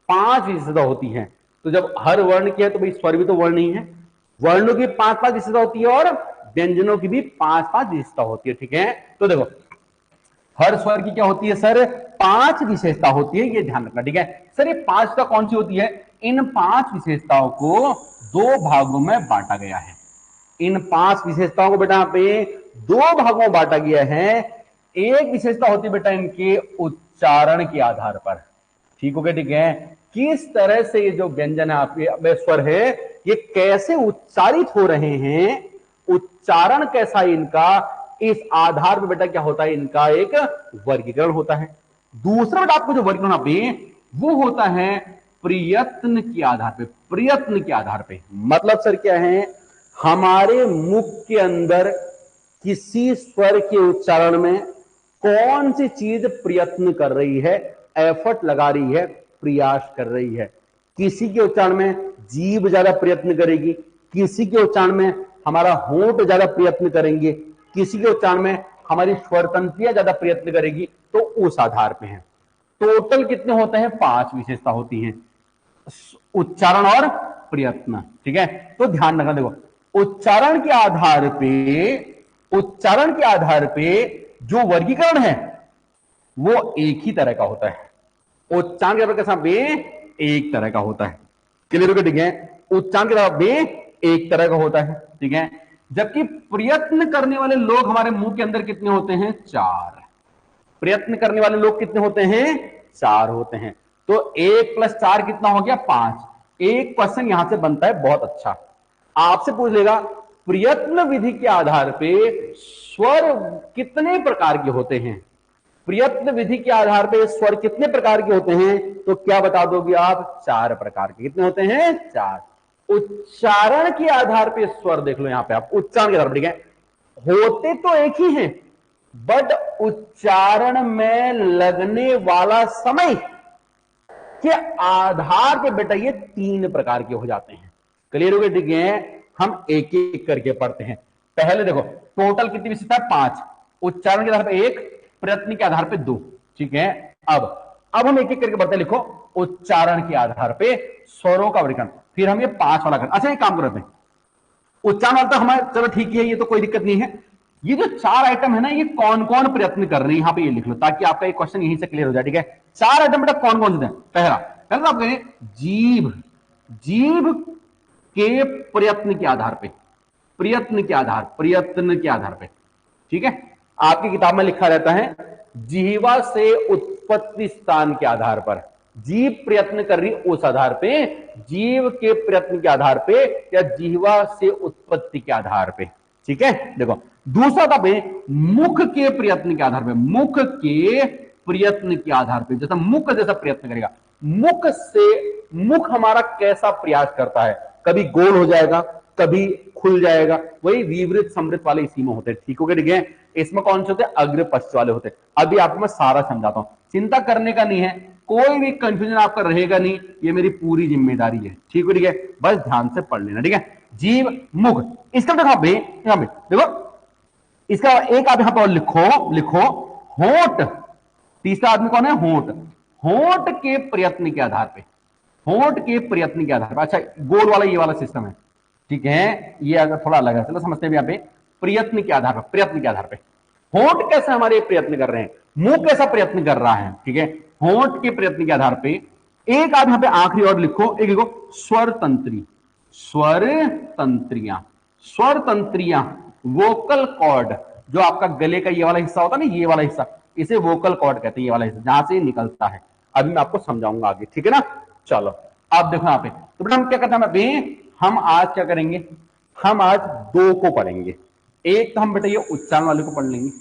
5 विशेषता होती है। तो जब हर वर्ण की है तो भाई स्वर भी तो वर्ण ही है, वर्णों की 5-5 विशेषता होती है और व्यंजनों की भी 5-5 विशेषता होती है। ठीक है, तो देखो हर स्वर की क्या होती है सर, 5 विशेषता होती है, ये ध्यान रखना। ठीक है सर, ये 5 का कौन सी होती है, इन 5 विशेषताओं को 2 भागों में बांटा गया है। इन 5 विशेषताओं को बेटा यहाँ पे 2 भागों में बांटा गया है। एक विशेषता होती है बेटा इनके उच्चारण के आधार पर। ठीक हो गया, ठीक है, किस तरह से ये जो व्यंजन है आपके स्वर है ये कैसे उच्चारित हो रहे हैं, उच्चारण कैसा इनका, इस आधार पर बेटा क्या होता है, इनका एक वर्गीकरण होता है। दूसरा बेटा आपको जो वर्गीकरण पे वो होता है प्रयत्न के आधार पे। प्रयत्न के आधार पे मतलब सर क्या है, हमारे मुख के अंदर किसी स्वर के उच्चारण में कौन सी चीज प्रयत्न कर रही है, एफर्ट लगा रही है, प्रयास कर रही है। किसी के उच्चारण में जीभ ज्यादा प्रयत्न करेगी, किसी के उच्चारण में हमारा होंठ ज्यादा प्रयत्न करेंगे, किसी के उच्चारण में हमारी स्वर तंत्रियां ज्यादा प्रयत्न करेगी। तो उस आधार पे है। टोटल कितने होते हैं, 5 विशेषता होती हैं, उच्चारण और प्रयत्न। ठीक है, तो ध्यान रखना, देखो उच्चारण के आधार पे, उच्चारण के आधार पे जो वर्गीकरण है वो एक ही तरह का होता है। उच्चारण के आधार पे एक तरह का होता है। क्लियर हो गया, ठीक है, उच्चारण के आधार पे एक तरह का होता है। ठीक है, जबकि प्रयत्न करने वाले लोग हमारे मुंह के अंदर कितने होते हैं, 4। प्रयत्न करने वाले लोग कितने होते हैं, 4 होते हैं। तो 1 + 4 कितना हो गया, 5। एक क्वेश्चन यहां से बनता है बहुत अच्छा, आपसे पूछ लेगा प्रयत्न विधि के आधार पे स्वर कितने प्रकार के होते हैं। प्रयत्न विधि के आधार पे स्वर कितने प्रकार के होते हैं, तो क्या बता दोगे आप, 4 प्रकार के। कितने होते हैं, 4। उच्चारण के आधार पे स्वर देख लो, यहां पे आप उच्चारण के आधार पर, ठीक है, होते तो एक ही हैं, बट उच्चारण में लगने वाला समय के आधार पे बेटा ये 3 प्रकार के हो जाते हैं। क्लियर हो गया, ठीक है, हम एक एक करके पढ़ते हैं। पहले देखो टोटल कितनी विशेषता है, 5। उच्चारण के आधार पे 1, प्रयत्न के आधार पे 2। ठीक है, अब हम एक एक करके पढ़ते हैं। लिखो उच्चारण के आधार पे स्वरों का वर्गीकरण, फिर हम ये 5 वाला करते हैं। अच्छा एक काम करते हैं, उच्चारण वाला तो हमारे चलो ठीक है, ये तो कोई दिक्कत नहीं है। ये जो 4 आइटम है ना, ये कौन कौन प्रयत्न कर रहे हैं, यहां पे ये लिख लो ताकि आपका एक क्वेश्चन यहीं से क्लियर हो जाए। ठीक है, 4 आइटम बेटा कौन कौन से हैं। पहला आप कहें जीभ, जीभ के प्रयत्न के आधार पे, प्रयत्न के आधार पे। ठीक है, आपकी किताब में लिखा रहता है जिह्वा से उत्पत्ति स्थान के आधार पर, जीभ प्रयत्न कर रही उस आधार पे, जीव के प्रयत्न के आधार पे, या जिह्वा से उत्पत्ति के आधार पे। ठीक है, देखो दूसरा था मुख के प्रयत्न के आधार पे, मुख के प्रयत्न के आधार पे, जैसा मुख जैसा प्रयत्न करेगा, मुख से, मुख हमारा कैसा प्रयास करता है, कभी गोल हो जाएगा, कभी खुल जाएगा, वही विवृत समृत वाले इसी में होते हैं। ठीक हो गया, ठीक है, इसमें कौन से होते हैं, अग्र पश्च वाले होते हैं। अभी आपको मैं सारा समझाता हूं, चिंता करने का नहीं है, कोई भी कंफ्यूजन आपका रहेगा नहीं, ये मेरी पूरी जिम्मेदारी है। ठीक है, ठीक है, बस ध्यान से पढ़ लेना। ठीक है, जीव, मुख, इसका देखो यहां पे देखो, इसका एक आप यहां पर लिखो होंठ। तीसरा आदमी कौन है, होंठ। होंठ के प्रयत्न के आधार पे, होंठ के प्रयत्न के आधार पर, अच्छा गोल वाला ये वाला सिस्टम है। ठीक है, ये अगर थोड़ा अलग है, चलो समझते हैं। यहाँ पे प्रयत्न के आधार पर, प्रयत्न के आधार पे होंठ कैसे हमारे प्रयत्न कर रहे हैं, मुंह कैसा प्रयत्न कर रहा है। ठीक है, होंठ के प्रयत्न के आधार पे एक आप यहां पे आखिरी और लिखो, एक लिखो स्वर तंत्री, स्वर तंत्रियां, स्वर तंत्रियां, वोकल कॉर्ड, जो आपका गले का ये वाला हिस्सा होता है ना, ये वाला हिस्सा, इसे वोकल कॉर्ड कहते हैं, ये वाला हिस्सा जहां से निकलता है। अभी मैं आपको समझाऊंगा आगे, ठीक है ना। चलो आप देखो यहाँ पे, तो बेटा हम क्या करते हैं अभी, हम आज क्या करेंगे, हम आज दो को पढ़ेंगे। एक तो हम बेटा ये उच्चारण वाले को पढ़ लेंगे,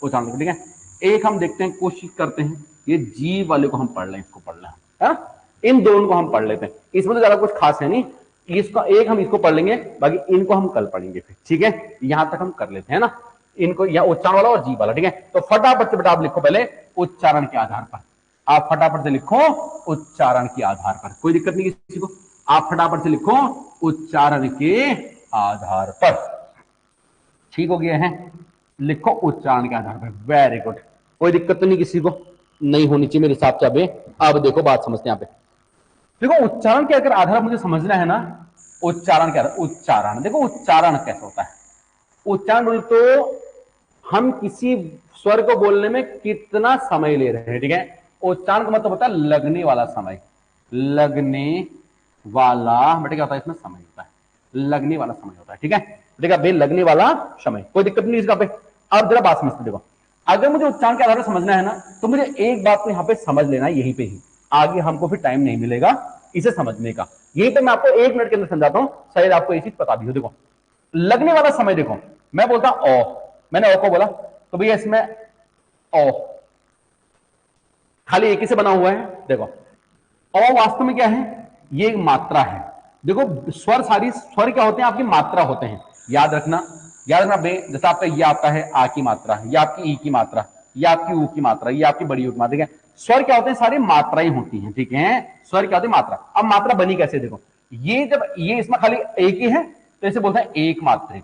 उच्चारण, ठीक है। एक हम देखते हैं, कोशिश करते हैं ये जीव वाले को हम पढ़ लें, इसको पढ़ लें, है ना। इन दोनों को हम पढ़ लेते हैं, इसमें तो ज्यादा कुछ खास है नहीं, इसका एक हम इसको पढ़ लेंगे, बाकी इनको हम कल पढ़ेंगे फिर, ठीक है। यहां तक हम कर लेते हैं ना, इनको या उच्चारण वाला और जीव वाला, ठीक है। तो फटाफट से बेटा आप लिखो पहले उच्चारण के आधार पर, आप फटाफट से लिखो उच्चारण के आधार पर, कोई दिक्कत नहीं किसी को, आप फटाफट से लिखो उच्चारण के आधार पर, ठीक हो गया है। लिखो उच्चारण के आधार पर, वेरी गुड, कोई दिक्कत तो नहीं किसी को, नहीं होनी चाहिए मेरे हिसाब से। अब देखो बात समझते हैं यहाँ पे, देखो उच्चारण के अगर आधार मुझे समझना है ना, उच्चारण के आधार, उच्चारण देखो उच्चारण कैसे होता है। उच्चारण बोल तो हम किसी स्वर को बोलने में कितना समय ले रहे हैं, ठीक है। उच्चारण का मतलब होता है लगने वाला समय, लगने वाला बेटा क्या होता है, इसमें समय होता है, लगने वाला समय होता है, ठीक है। देखा भाई लगने वाला समय, कोई दिक्कत नहीं इसका पे। अब जरा बात समझते देखो, अगर मुझे उच्चारण के आधार पर समझना है ना, तो मुझे एक बात को यहां पे समझ लेना है, यहीं पे ही, आगे हमको फिर टाइम नहीं मिलेगा इसे समझने का। यही तो मैं आपको 1 मिनट के अंदर समझाता हूं, शायद आपको ये चीज पता भी हो। देखो लगने वाला समय, देखो मैं बोलता हूं ओ, मैंने ओ को बोला, तो भैया इसमें ओ खाली एक ही से बना हुआ है। देखो ओ वास्तव में क्या है, ये एक मात्रा है। देखो स्वर, सारी स्वर क्या होते हैं, आपकी मात्रा होते हैं, याद रखना, याद रखना बे। जैसे आपका ये आपका है आ की मात्रा, ये आपकी ई की मात्रा, ये आपकी ऊ की मात्रा, ये आपकी बड़ी ऊ की मात्रा, ठीक है। स्वर क्या होते हैं, सारी मात्राएं होती हैं, ठीक है। स्वर क्या होती है, मात्रा। अब मात्रा बनी कैसे, देखो ये जब ये इसमें खाली एक ही है, तो इसे बोलते हैं एक मात्रिक,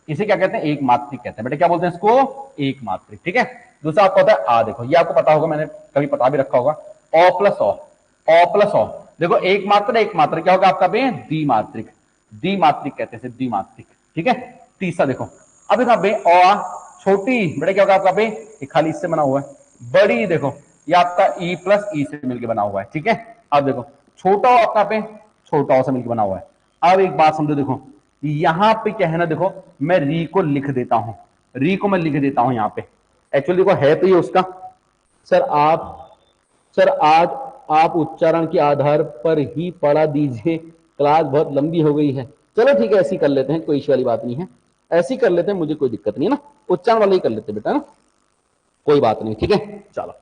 इसे क्या कहते हैं, एक मात्रिक कहते हैं बेटा, क्या बोलते हैं इसको, एक मात्रिक, ठीक है। दूसरा आपको होता है आ, देखो ये आपको पता होगा, मैंने कभी पता भी रखा होगा, O plus O, O plus O, देखो एक मात्रा, एक मात्रा क्या होगा आपका बे, द्विमात्रिक, द्विमात्रिक कहते हैं द्विमात्रिक, ठीक है। तीसरा देखो, अब देखो बे ओ छोटी बेटा क्या होगा आपका बे, ये खाली इससे बना हुआ है। बड़ी देखो ये आपका ई प्लस ई से मिलकर बना हुआ है, ठीक है। अब देखो छोटा आपका पे, छोटा से मिलकर बना हुआ है। अब एक बात समझो, देखो यहां पे क्या है ना, देखो मैं री को लिख देता हूं, री को मैं लिख देता हूं यहां पे, एक्चुअली देखो है तो ये उसका, सर आप, सर आज आप उच्चारण के आधार पर ही पढ़ा दीजिए, क्लास बहुत लंबी हो गई है। चलो ठीक है, ऐसी कर लेते हैं, कोई इश्यू वाली बात नहीं है, ऐसी कर लेते हैं, मुझे कोई दिक्कत नहीं है ना, उच्चारण वाले ही कर लेते हैं बेटा ना, कोई बात नहीं, ठीक है। चलो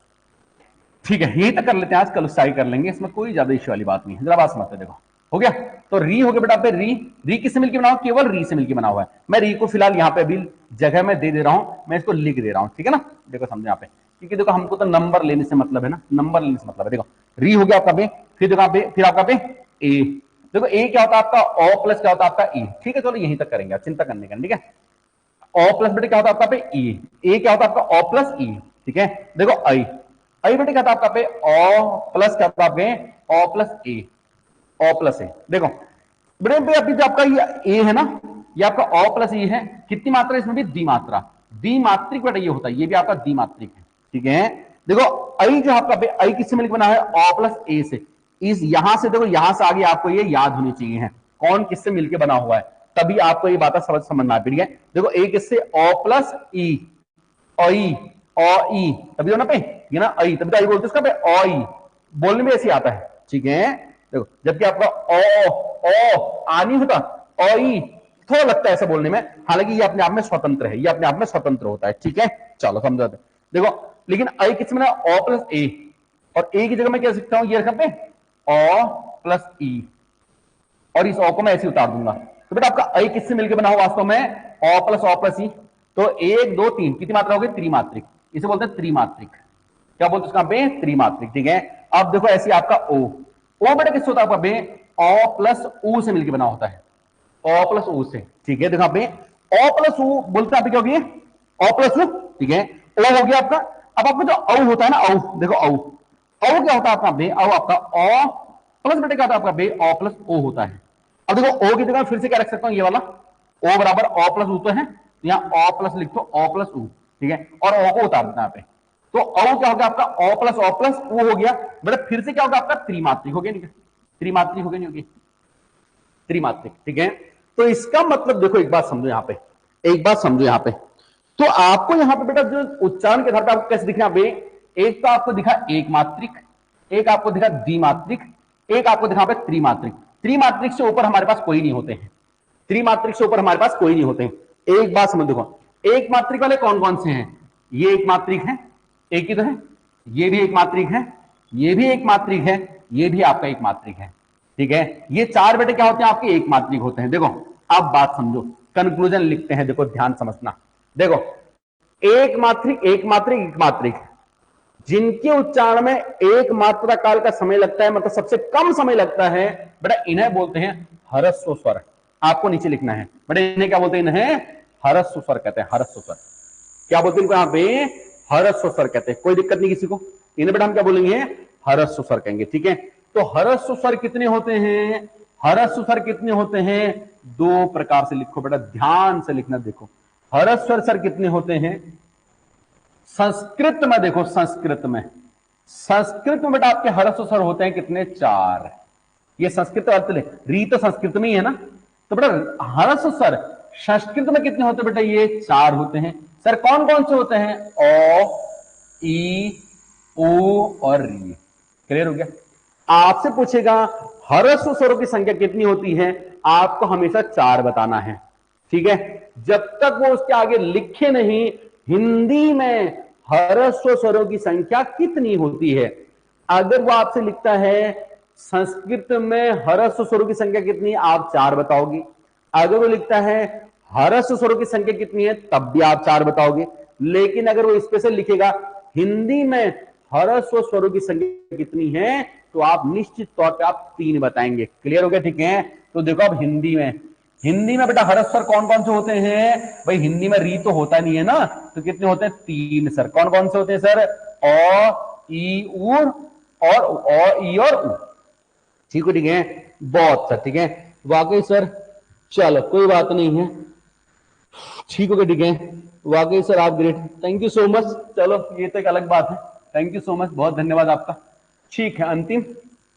ठीक है, यही तक कर लेते हैं आज, कल उससे आगे कर लेंगे, इसमें कोई ज्यादा इश्यू वाली बात नहीं है। जरा बात समझते, देखो हो गया, तो री हो गया बेटा पे, री, री किससे मिलकर बना हुआ, केवल री से मिलकर बना हुआ है। मैं री को फिलहाल यहाँ पे अभी जगह में दे रहा हूं, मैं इसको लिख दे रहा हूं, ठीक है ना। देखो समझे यहाँ पे, क्योंकि देखो हमको तो नंबर लेने से मतलब है ना, नंबर लेने से मतलब है। देखो री हो गया आपका बे, फिर देखो पे, फिर आपका पे ए, देखो ए क्या होता है आपका, ओ प्लस क्या होता है आपका ई, ठीक है। चलो यहीं तक करेंगे, चिंता करने का, ठीक है। ओ प्लस बेटे क्या होता है आपका पे ई, ए क्या होता है आपका ओ प्लस ई, ठीक है। देखो आई, आई बेटे क्या था आपका पे, ओ प्लस क्या था आपके, ओ प्लस ए, ओ प्लस ए। देखो बेटे पे अभी जो आपका ये ए है ना, ये आपका ओ प्लस ए है, कितनी मात्रा इसमें भी, द्विमात्रा, द्विमात्रिक बेटा ये होता है, ये भी आपका द्विमात्रिक है, ठीक है। देखो आई जो आपका पे, आई किससे मिलकर बना है, ओ प्लस ए से, इस यहां से देखो, यहां से आगे आपको ये याद होनी चाहिए है, कौन किससे मिलकर बना हुआ है, तभी आपको ये बात समझ में आ रही है। देखो ए किससे, ओ प्लस ई, ओई, ओ ई, तभी तो ना पे, ये ना आई, तभी तो आई बोलते उसका पे, ओ ई, बोलने में ऐसे आता है, ठीक है। देखो जबकि आपका ओ आ नहीं होता, ओ ई थोड़ा लगता है ऐसा बोलने में, हालांकि ये अपने आप में स्वतंत्र है, ये अपने आप में स्वतंत्र होता है, ठीक है। चलो समझाते, देखो लेकिन आई किस में, ओ प्लस ए, और ए की जगह मैं क्या लिखता हूं, ये रखा पे ओ प्लस ई, और इस ओ को मैं ऐसे उतार दूंगा, तो बेटा आपका आई किससे मिलकर बना हुआ वास्तव में, ओ प्लस ई, तो एक दो तीन कितनी मात्रा होगी, त्रिमात्रिक, इसे बोलते हैं त्रिमात्रिक, क्या बोलते हैं उसका बे, त्रिमात्रिक, ठीक है। अब देखो ऐसे आपका ओ बेटा किससे होता है आपका बे, ओ प्लस ऊ से मिलकर बना होता है, ओ प्लस ऊ से, ठीक है। देखो आप ओ प्लस ऊ बोलते हैं, क्या होगी, ओ प्लस ऊ, ठीक है। ओ हो गया आपका, अब आपका जो औ होता है ना, औ देखो औ, औ क्या होता है आपका बे, औ आपका ओ प्लस बेटे क्या होता है आपका बे, ओ प्लस ओ होता है। अब देखो ओ की जगह फिर से क्या रख सकता हूं, ये वाला ओ बराबर ओ प्लस ऊ तो है, यहाँ ओ प्लस लिख दो, ओ प्लस ऊ, ठीक है, और ओ को उतार देना यहाँ पे, तो ओ क्या हो गया आपका, ओ प्लस ऊ हो गया, मतलब फिर से क्या होगा आपका, त्रिमात्रिक हो गया, नहीं त्रिमात्रिक हो गया, नहीं होगी त्रिमात्रिक, ठीक है। तो इसका मतलब देखो, एक बात समझो यहां पे, एक बात समझो यहां पे। तो आपको यहां पे बेटा जो उच्चारण के आधार पे आपको कैसे दिख रहा है, एक तो आपको दिखा एक मात्रिक, एक आपको दिखा द्विमात्रिक, एक आपको दिखा पे त्रिमात्रिक। त्रिमात्रिक से ऊपर हमारे पास कोई नहीं होते हैं, त्रिमात्रिक से ऊपर हमारे पास कोई नहीं होते हैं। एक बात समझ देखो, एक मात्रिक वाले कौन कौन से हैं? ये एक मात्रिक है, एक ही तो है, ये भी एक मात्रिक है, ये भी एक मात्रिक है, ये भी आपका एक मात्रिक है। ठीक है, ये चार बेटे क्या होते हैं आपके? एक मात्रिक होते हैं। देखो अब बात समझो, कंक्लूजन लिखते हैं, देखो ध्यान समझना। देखो एक मात्रिक, एक मात्रिक, एक मात्रिक, जिनके उच्चारण में एक मात्रा काल का समय लगता है, मतलब सबसे कम समय लगता है बेटा, इन्हें बोलते हैं ह्रस्व स्वर। आपको नीचे लिखना है बेटा, इन्हें क्या बोलते हैं? इन्हें ह्रस्व स्वर कहते हैं। ह्रस्व स्वर क्या बोलते हैं इनको? यहां पे ह्रस्व स्वर कहते हैं। कोई दिक्कत नहीं किसी को, इन्हें बेटा हम क्या बोलेंगे? ह्रस्व स्वर कहेंगे। ठीक है, तो ह्रस्व स्वर कितने होते हैं? ह्रस्व स्वर कितने होते हैं? दो प्रकार से लिखो बेटा, ध्यान से लिखना। देखो ह्रस्व स्वर कितने होते हैं? संस्कृत में देखो, संस्कृत में, संस्कृत में बेटा आपके ह्रस्व स्वर होते हैं कितने? चार। ये संस्कृत अर्थ ले, री तो संस्कृत में ही है ना, तो बेटा ह्रस्व स्वर संस्कृत में कितने होते हैं बेटा? ये चार होते हैं। सर कौन कौन से होते हैं? ओ, ई, ओ और री। क्लियर हो गया? आपसे पूछेगा ह्रस्व स्वरों की संख्या कितनी होती है, आपको हमेशा चार बताना है। ठीक है, जब तक वो उसके आगे लिखे नहीं हिंदी में ह्रस्व स्वरों की संख्या कितनी होती है। अगर वो आपसे लिखता है संस्कृत में ह्रस्व स्वरों की संख्या कितनी, आप चार बताओगे। अगर वो लिखता है ह्रस्व स्वरों की संख्या कितनी है, तब भी आप चार बताओगे। लेकिन अगर वो स्पेशल लिखेगा हिंदी में ह्रस्व स्वरों की संख्या कितनी है, तो आप निश्चित तौर पे आप तीन बताएंगे। क्लियर हो गया? ठीक है, तो देखो अब हिंदी में, हिंदी में बेटा ह्रस्व स्वर कौन कौन से होते हैं? भाई हिंदी में री तो होता नहीं है ना, तो कितने होते हैं? तीन। सर कौन कौन से होते हैं सर? ओ, ई, उ और ओ, ई और उ। ठीक है, ठीक है, बहुत सर। ठीक है, वाकई सर, चलो कोई बात नहीं है, ठीक हो गया। ठीक है, वाकई सर आप great, thank you so much. चलो ये तो एक अलग बात है, थैंक यू सो मच, बहुत धन्यवाद आपका। ठीक है, अंतिम,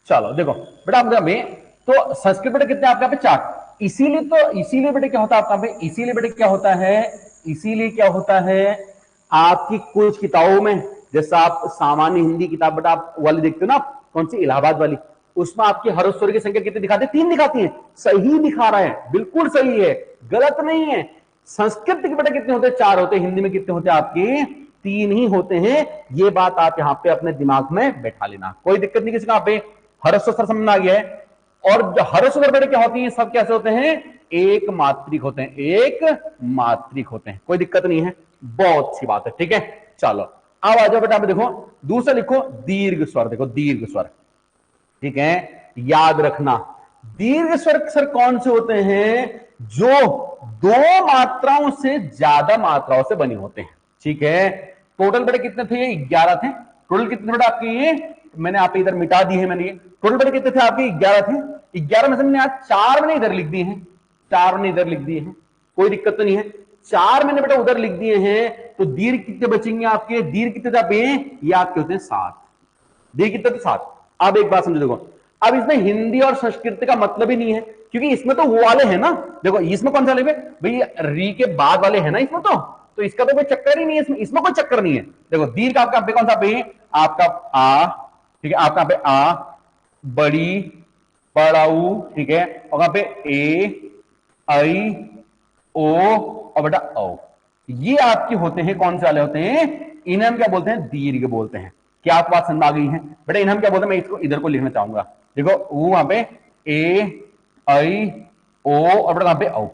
चलो देखो बेटा में तो संस्कृत बेटे कितने आपके यहाँ पे? चार। इसीलिए तो, इसीलिए बेटे क्या होता है आपका पे? इसीलिए बेटे क्या होता है? इसीलिए क्या होता है आपकी कुछ किताबों में, जैसा आप सामान्य हिंदी किताब बेटा आप वाली देखते हो ना, कौन सी? इलाहाबाद वाली, उसमें आपकी ह्रस्व स्वर की संख्या कितनी दिखाते हैं? तीन दिखाती है। सही दिखा रहा है, बिल्कुल सही है, गलत नहीं है। संस्कृत के बेटा कितने होते हैं? चार होते हैं। हिंदी में कितने होते हैं आपके? तीन ही होते हैं। ये बात आप यहां पे अपने दिमाग में बैठा लेना, कोई दिक्कत नहीं किसी का। पे ह्रस्व स्वर समझ में आ गया है। और जो ह्रस्व स्वर बेटे क्या होती है? सब कैसे होते हैं? एक मात्रिक होते हैं, एक मात्रिक होते हैं, कोई दिक्कत नहीं है, बहुत अच्छी बात है। ठीक है, चलो अब आ जाओ बेटा, देखो दूसरा लिखो दीर्घ स्वर। देखो दीर्घ स्वर, ठीक है, याद रखना दीर्घ स्वर सर कौन से होते हैं? जो दो मात्राओं से ज्यादा मात्राओं से बने होते हैं। ठीक है, टोटल बेटे कितने थे? ये 11 थे। टोटल कितने बेटे आपके? ये मैंने आप इधर मिटा दी है मैंने, ये टोटल बेटे कितने थे आपके? 11 थे। 11 में से मैंने आज चार मैंने इधर लिख दिए हैं, चार मैंने इधर लिख दिए हैं, कोई दिक्कत तो नहीं है। चार मैंने बेटा उधर लिख दिए हैं, तो दीर्घ कितने बचेंगे आपके? दीर्घ कितने थे? ये आपके होते हैं 7। दीर्घ कितने थे? 7। अब एक बात समझो, देखो अब इसमें हिंदी और संस्कृत का मतलब ही नहीं है, क्योंकि इसमें तो वो वाले हैं ना। देखो इसमें कौन सा ले भाई? री के बाद वाले हैं ना इसमें, तो इसका तो कोई चक्कर ही नहीं है, इसमें कोई चक्कर नहीं है। देखो दीर्घ आपका पे कौन सा? पे आपका आ, ठीक है, आपका पे आ, बड़ी, पड़ाऊ, ठीक है, और वहां पे ए, आई, ओ और बेटा औ, ये आपके होते हैं कौन से वाले होते हैं? इन्हें हम क्या बोलते हैं? दीर्घ बोलते हैं। क्या आपको बात समझ आ गई है बेटा? इन्हें हम क्या बोलते हैं? मैं इसको इधर को लिखना चाहूंगा। देखो वहां पे ए, आई, ओ और बेटा वहां पे औ।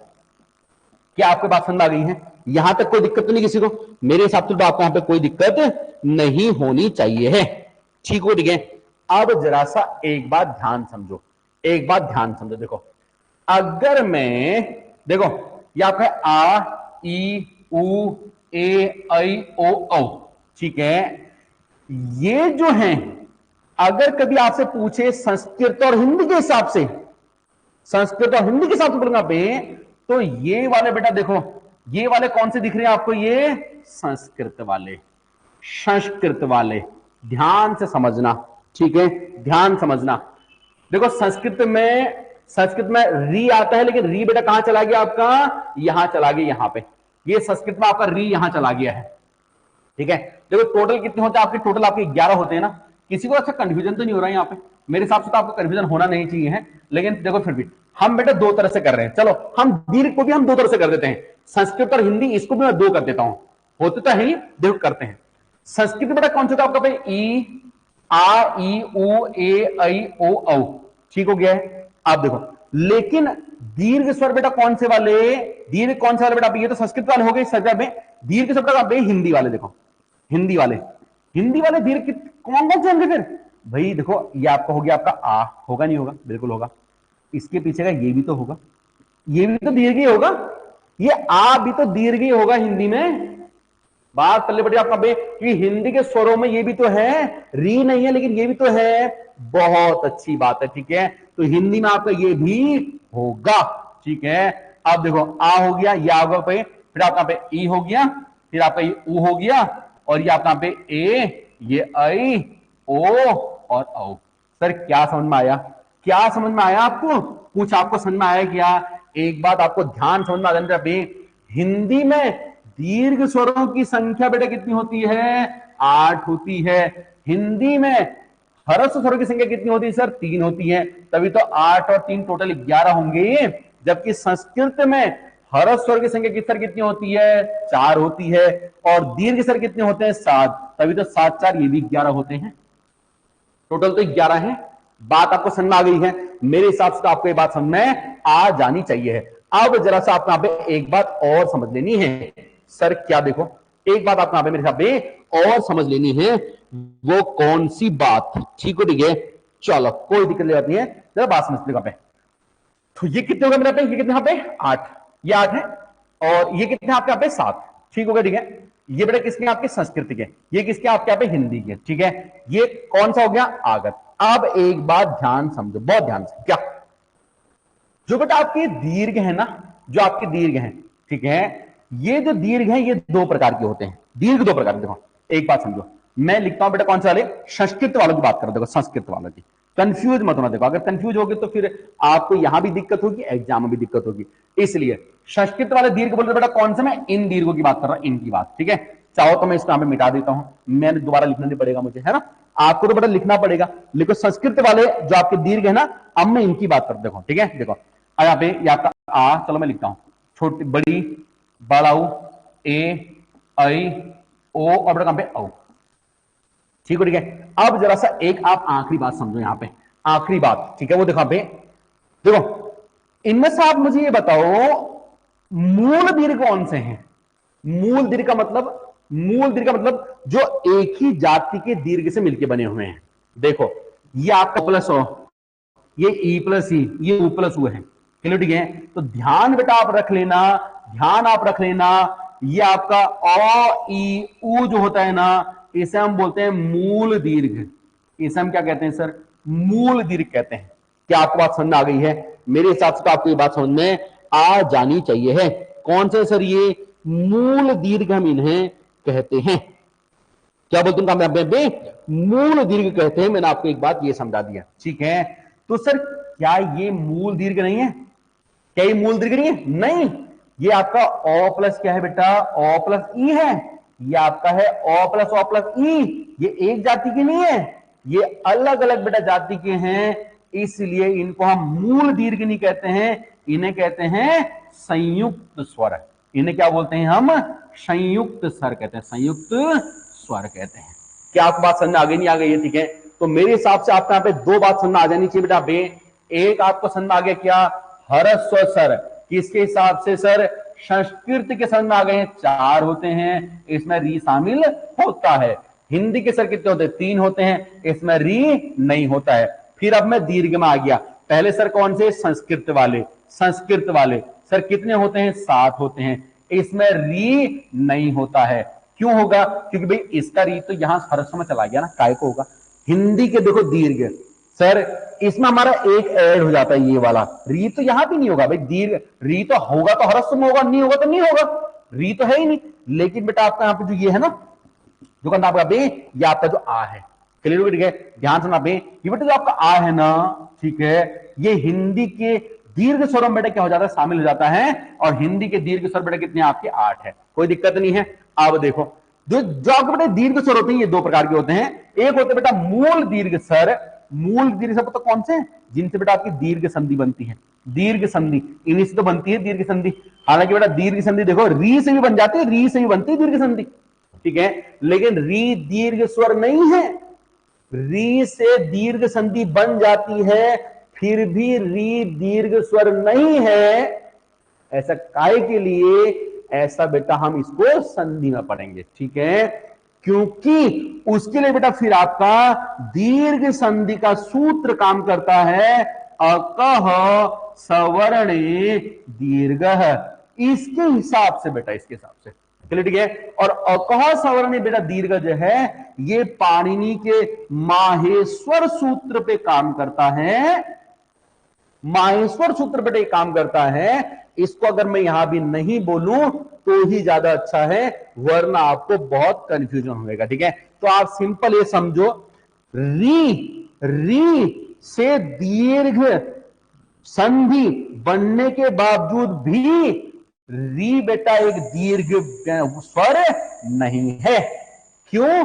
क्या आपको बात समझ आ गई है? यहां तक कोई दिक्कत तो नहीं किसी को? मेरे हिसाब से तो आपको यहां पे कोई दिक्कत नहीं होनी चाहिए है। ठीक हो? ठीक है, अब जरा सा एक बात ध्यान समझो, एक बात ध्यान समझो। देखो अगर मैं, देखो ये आपका है आ, ई, उ, ए, आई, ओ, औ, ठीक है, ये जो हैं अगर कभी आपसे पूछे संस्कृत और हिंदी के हिसाब से, संस्कृत और हिंदी के हिसाब से बोलूंगा पे, तो ये वाले बेटा देखो, ये वाले कौन से दिख रहे हैं आपको? ये संस्कृत वाले, संस्कृत वाले, ध्यान से समझना। ठीक है, ध्यान समझना। देखो संस्कृत में संस्कृत में री आता है, लेकिन री बेटा कहां चला गया आपका, यहां चला गया, यहां पे। ये संस्कृत में आपका री यहां चला गया है, ठीक है। देखो टोटल कितने होते हैं आपके, टोटल आपके 11 होते हैं ना। किसी को अच्छा कंफ्यूजन तो नहीं हो रहा है यहाँ पे, मेरे हिसाब से तो आपको कंफ्यूजन होना नहीं चाहिए है, लेकिन देखो फिर भी हम बेटा दो तरह से कर रहे हैं। चलो हम दीर्घ को भी हम दो तरह से कर देते हैं, संस्कृत और हिंदी, इसको भी मैं दो कर देता हूं, होते तो है ही, देखो करते हैं। संस्कृत बेटा कौन सा था आपका भाई, ई आ ई उ ए ऐ ओ औ, ठीक हो गया है। आप देखो लेकिन दीर्घ स्वर बेटा कौन से वाले, दीर्घ कौन से वाले बेटा, ये तो संस्कृत वाले हो गए सजा में, दीर्घ स्वर बेटा हिंदी वाले, देखो हिंदी वाले, हिंदी वाले दीर्घ कौन कौन से होंगे फिर भाई, देखो ये आपका हो गया, आपका आ होगा, नहीं होगा, बिल्कुल होगा। इसके पीछे का ये भी तो होगा, ये भी तो दीर्घ ही होगा, ये आ भी तो दीर्घ ही होगा हिंदी में। बात पल्ले पड़ी आपका बे कि हिंदी के स्वरों में ये भी तो है, री नहीं है लेकिन ये भी तो है, बहुत अच्छी बात है, ठीक है। तो हिंदी में आपका ये भी होगा, ठीक है। अब देखो आ हो गया, ये होगा पे, फिर आपका पे ई हो गया, फिर आपका ये ऊ हो गया, और ये आपका पे ए, ये ऐ ओ और औ। सर क्या समझ में आया, क्या समझ में आया आपको, कुछ आपको समझ में आया क्या? एक बात आपको ध्यान समझ में आ जाना चाहिए, हिंदी में दीर्घ स्वरों की संख्या बेटा कितनी होती है, 8 होती है। हिंदी में ह्रस्व स्वरों की संख्या कितनी होती है सर, 3 होती है, तभी तो 8 और 3 टोटल 11 होंगे। जबकि संस्कृत में ह्रस्व स्वर की संख्या किस सर कितनी होती है, 4 होती है, और दीर्घ स्वर कितने होते हैं, 7, तभी तो 7 4 ये भी 11 होते हैं, टोटल तो 11 है। बात आपको समझ में आ गई है, मेरे हिसाब से तो आपको ये बात समझ में आ जानी चाहिए है। अब जरा सा आपको यहाँ पे एक बात और समझ लेनी है सर, क्या देखो एक बात आपको यहाँ पे मेरे हिसाब से और समझ लेनी है, वो कौन सी बात, ठीक हो, ठीक है, चलो कोई दिक्कत नहीं बात नहीं है, जरा बात समझ लो पे। तो ये कितने हो गए मेरे पे, ये कितने यहाँ पे 8, ये 8 है, और ये कितने आपके यहाँ पे 7, ठीक हो गया, ठीक है। ये बेटा किसके, आपके संस्कृत के, ये किसके आपके यहाँ पे हिंदी के, ठीक है। ये कौन सा हो गया, आगत। अब एक बात ध्यान समझो, बहुत ध्यान से, क्या जो बेटा आपके दीर्घ है ना, जो आपके दीर्घ हैं, ठीक है, ये जो दीर्घ हैं ये दो प्रकार के होते हैं, दीर्घ दो प्रकार के। देखो एक बात समझो, मैं लिखता हूं बेटा कौन से वाले, संस्कृत वालों की बात करो, देखो संस्कृत वालों की, कंफ्यूज मत होना। देखो अगर कंफ्यूज होगे तो फिर आपको यहां भी दिक्कत होगी, एग्जाम में भी दिक्कत होगी, इसलिए संस्कृत वाले दीर्घ बोलते बेटा कौन से, मैं इन दीर्घों की बात कर रहा हूं, इनकी बात, ठीक है। चाहो तो मैं इसको यहां पे मिटा देता हूं, मैंने दोबारा लिखना नहीं पड़ेगा मुझे, है ना, आपको तो बेटा लिखना पड़ेगा, लेकिन संस्कृत वाले जो आपके दीर्घ है ना, अब मैं इनकी बात कर, देखो ठीक है। देखो यहाँ पे ये आपका आ, चलो मैं लिखता हूं, छोटी बड़ी बड़ाऊ, ए ऐ ओ, और बेटा कहां पे औ, ठीक है, ठीक है। अब जरा सा एक आप आखिरी बात समझो यहाँ पे, आखिरी बात, ठीक है, वो देखो पे, देखो इनमें से आप मुझे ये बताओ मूल दीर्घ कौन से हैं। मूल दीर्घ का मतलब, मूल दीर्घ का मतलब जो एक ही जाति के दीर्घ से मिलकर बने हुए हैं। देखो ये आपका प्लस ओ, ये ई प्लस ई, ये ऊ प्लस ऊ है, चलो ठीक है। तो ध्यान बेटा आप रख लेना, ध्यान आप रख लेना, ये आपका अ ई ऊ जो होता है ना, इसे हम बोलते हैं मूल दीर्घ, इसे हम क्या कहते हैं सर, मूल दीर्घ कहते हैं। क्या आपको बात समझ में आ गई है? मेरे हिसाब से तो आपको ये बात समझ में आ जानी चाहिए है। कौन से सर, ये मूल दीर्घ हम इन्हें कहते हैं, क्या बोलते हैं, मूल दीर्घ कहते हैं। मैंने आपको एक बात ये समझा दिया, ठीक है। तो सर क्या ये मूल दीर्घ नहीं है, क्या ये मूल दीर्घ नहीं है? नहीं, ये आपका ओ प्लस क्या है बेटा, ओ प्लस ई है, ये आपका है ओ प्लस ई, ये एक जाति के नहीं है, ये अलग अलग बेटा जाति के हैं, इसलिए इनको हम मूल दीर्घ नहीं कहते हैं, इन्हें कहते हैं संयुक्त स्वर। इन्हें क्या बोलते हैं हम, संयुक्त स्वर कहते हैं, संयुक्त स्वर कहते हैं। क्या आपको बात समझ में आ गई, नहीं आ गई है? ठीक है, तो मेरे हिसाब से आपको यहाँ पे दो बात समझ में आ जानी चाहिए बेटा बे। एक आपको समझ में आ गया क्या, ह्रस्व स्वर किसके हिसाब से सर, संस्कृत के समझ में आ गए हैं, 4 होते हैं, इसमें री शामिल होता है। हिंदी के सर कितने होते हैं, 3 होते हैं, इसमें री नहीं होता है। फिर अब मैं दीर्घ में आ गया, पहले सर कौन से, संस्कृत वाले, संस्कृत वाले सर कितने होते हैं, 7 होते हैं, इसमें री नहीं होता है। क्यों होगा, क्योंकि भाई इसका री तो यहां ह्रस्व में चला गया ना, काय को होगा। हिंदी के देखो दीर्घ सर, इसमें हमारा एक ऐड हो जाता है, ये वाला री तो यहां भी नहीं होगा भाई, दीर्घ री तो होगा तो ह्रस्व में होगा, नहीं होगा तो नहीं होगा, री तो है ही नहीं। लेकिन बेटा आपका यहाँ पे जो ये है ना, जो कहना आपका बे, ये आपका जो आ है, क्लियर हो गया? ठीक है, ध्यान से नापे। ये बेटा जो आपका आ है ना, ठीक है, ये हिंदी के दीर्घ स्वरों में बेटा क्या हो जाता है, शामिल हो जाता है। और हिंदी के दीर्घ स्वर बेटा कितने आपके 8 है, कोई दिक्कत नहीं है। अब देखो जो जो आपके बेटा दीर्घ स्वर होते हैं ये दो प्रकार के होते हैं। एक होते बेटा मूल दीर्घ स्वर। मूल दीर्घ स्वर पता कौन से, जिनसे बेटा आपकी दीर्घ संधि बनती है। दीर्घ संधि इन्हीं से तो बनती है दीर्घ संधि। हालांकि बेटा दीर्घ संधि देखो री से भी बन जाती है, री से भी बनती है दीर्घ संधि, ठीक है, लेकिन री दीर्घ स्वर नहीं है। री से दीर्घ संधि बन जाती है, फिर भी री दीर्घ स्वर नहीं है। ऐसा काय के लिए, ऐसा बेटा हम इसको संधि में पढ़ेंगे, ठीक है, क्योंकि उसके लिए बेटा फिर आपका दीर्घ संधि का सूत्र काम करता है, अकह सवर्णे दीर्घ। इसके हिसाब से बेटा, इसके हिसाब से, चलिए ठीक है। और अकह सवर्ण बेटा दीर्घ जो है ये पाणिनि के माहेश्वर सूत्र पे काम करता है। माहेश्वर सूत्र पे काम करता है। इसको अगर मैं यहां भी नहीं बोलूं तो ही ज्यादा अच्छा है, वरना आपको बहुत कंफ्यूजन होगा, ठीक है। तो आप सिंपल ये समझो, री से दीर्घ संधि बनने के बावजूद भी री बेटा एक दीर्घ स्वर नहीं है। क्यों?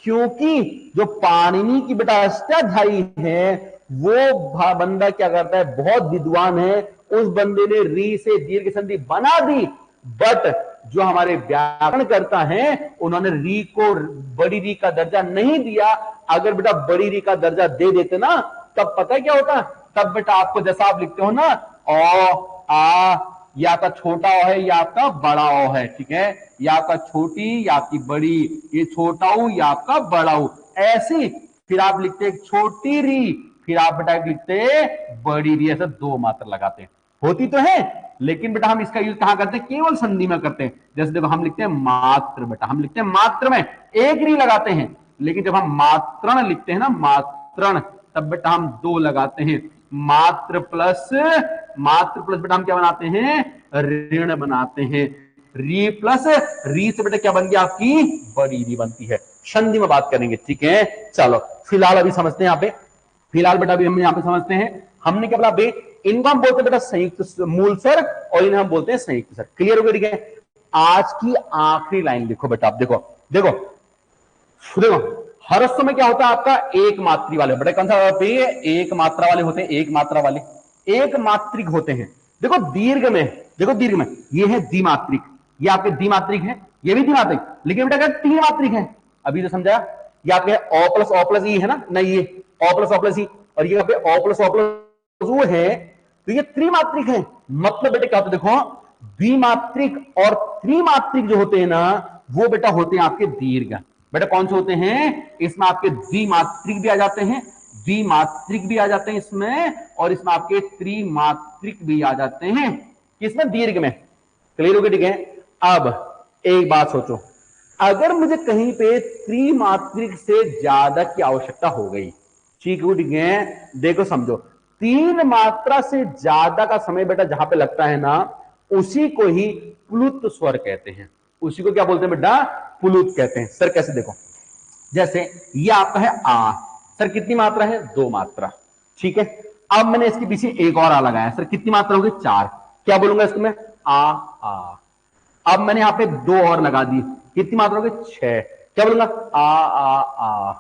क्योंकि जो पाणिनि की बेटा अष्टाध्यायी है वो बंदा क्या करता है, बहुत विद्वान है, उस बंदे ने री से दीर्घ संधि बना दी। बट जो हमारे व्याकरण करता है उन्होंने री को बड़ी री का दर्जा नहीं दिया। अगर बेटा बड़ी री का दर्जा दे देते ना, तब पता है क्या होता, तब बेटा आपको जैसा आप लिखते हो ना, ओ आ, या आपका छोटा ओ है या आपका बड़ा ओ है, ठीक है, या आपका छोटी या आपकी बड़ी, ये छोटा ऊ या आपका बड़ा ऊ, ऐसी फिर आप लिखते छोटी री, फिर आप बेटा लिखते बड़ी री, ऐसा दो मात्रा लगाते हैं। होती तो है, लेकिन बेटा हम इसका यूज कहां करते हैं, केवल संधि में करते हैं। जैसे देखो हम लिखते हैं मात्र, बेटा हम लिखते हैं मात्र में एक री लगाते हैं, लेकिन जब हम मात्रण लिखते हैं ना, मात्रण, तब बेटा हम दो लगाते हैं। मात्र प्लस बेटा हम क्या बनाते हैं, ऋण बनाते हैं। री प्लस री से बेटा क्या बन गया, आपकी बड़ी री बनती है। संधि में बात करेंगे, ठीक है। चलो फिलहाल अभी समझते हैं यहाँ पे, फिलहाल बेटा अभी हम यहाँ पे समझते हैं। हमने क्या बोला, इनको हम बोलते हैं बेटा संयुक्त मूल स्वर और इन्हें हम बोलते हैं संयुक्त स्वर। क्लियर हो गया? ठीक है। आज की आखिरी लाइन लिखो बेटा, आप देखो देखो देखो, हरस्व में क्या होता है आपका, एक मात्री वाले, बेटा कौन सा एक मात्रा वाले होते हैं, एक मात्रा वाले, एक मात्रिक होते हैं। देखो दीर्घ में, देखो दीर्घ में ये है द्विमात्रिक, ये आपके द्विमात्रिक है, ये भी द्विमात्रिक, लेकिन बेटा अगर तीन मात्रिक है, अभी तो समझा, ये आपके ओ प्लस ई है ना, नहीं ये ओ प्लस ई, और ये ओ प्लस वो है, तो ये त्रिमात्रिक है। मतलब बेटा क्या होता है, देखो द्विमात्रिक और त्रिमात्रिक जो होते हैं ना, वो बेटा होते हैं आपके दीर्घ। बेटा कौन से होते हैं, इसमें आपके द्विमात्रिक भी आ जाते हैं, द्विमात्रिक भी आ जाते हैं इसमें, और इसमें आपके त्रिमात्रिक भी आ जाते हैं, किसमें, दीर्घ में। क्लियर हो गया? ठीक है। अब एक बात सोचो, अगर मुझे कहीं पे त्रिमात्रिक से ज्यादा की आवश्यकता हो गई, ठीक है, देखो समझो, तीन मात्रा से ज्यादा का समय बेटा जहां पे लगता है ना, उसी को ही प्लुत स्वर कहते हैं। उसी को क्या बोलते हैं बेटा, प्लुत कहते हैं। सर कैसे, देखो जैसे ये आपका है आ, सर कितनी मात्रा है, दो मात्रा, ठीक है। अब मैंने इसके पीछे एक और आ लगाया, सर कितनी मात्रा होगी, चार, क्या बोलूंगा इसको मैं, आ। अब मैंने यहां पे दो और लगा दी, कितनी मात्रा होगी, छह, क्या बोलूंगा, आ।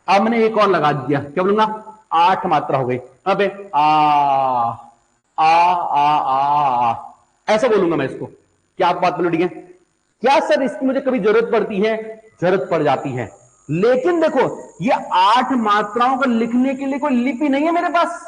अब मैंने एक और लगा दिया, क्या बोलूंगा, आठ मात्रा हो गई। यहां पे आ ऐसा बोलूंगा मैं इसको। क्या आप बात बोलो? ठीक है। क्या सर इसकी मुझे कभी जरूरत पड़ती है, जरूरत पड़ जाती है, लेकिन देखो ये आठ मात्राओं को लिखने के लिए कोई लिपि नहीं है मेरे पास,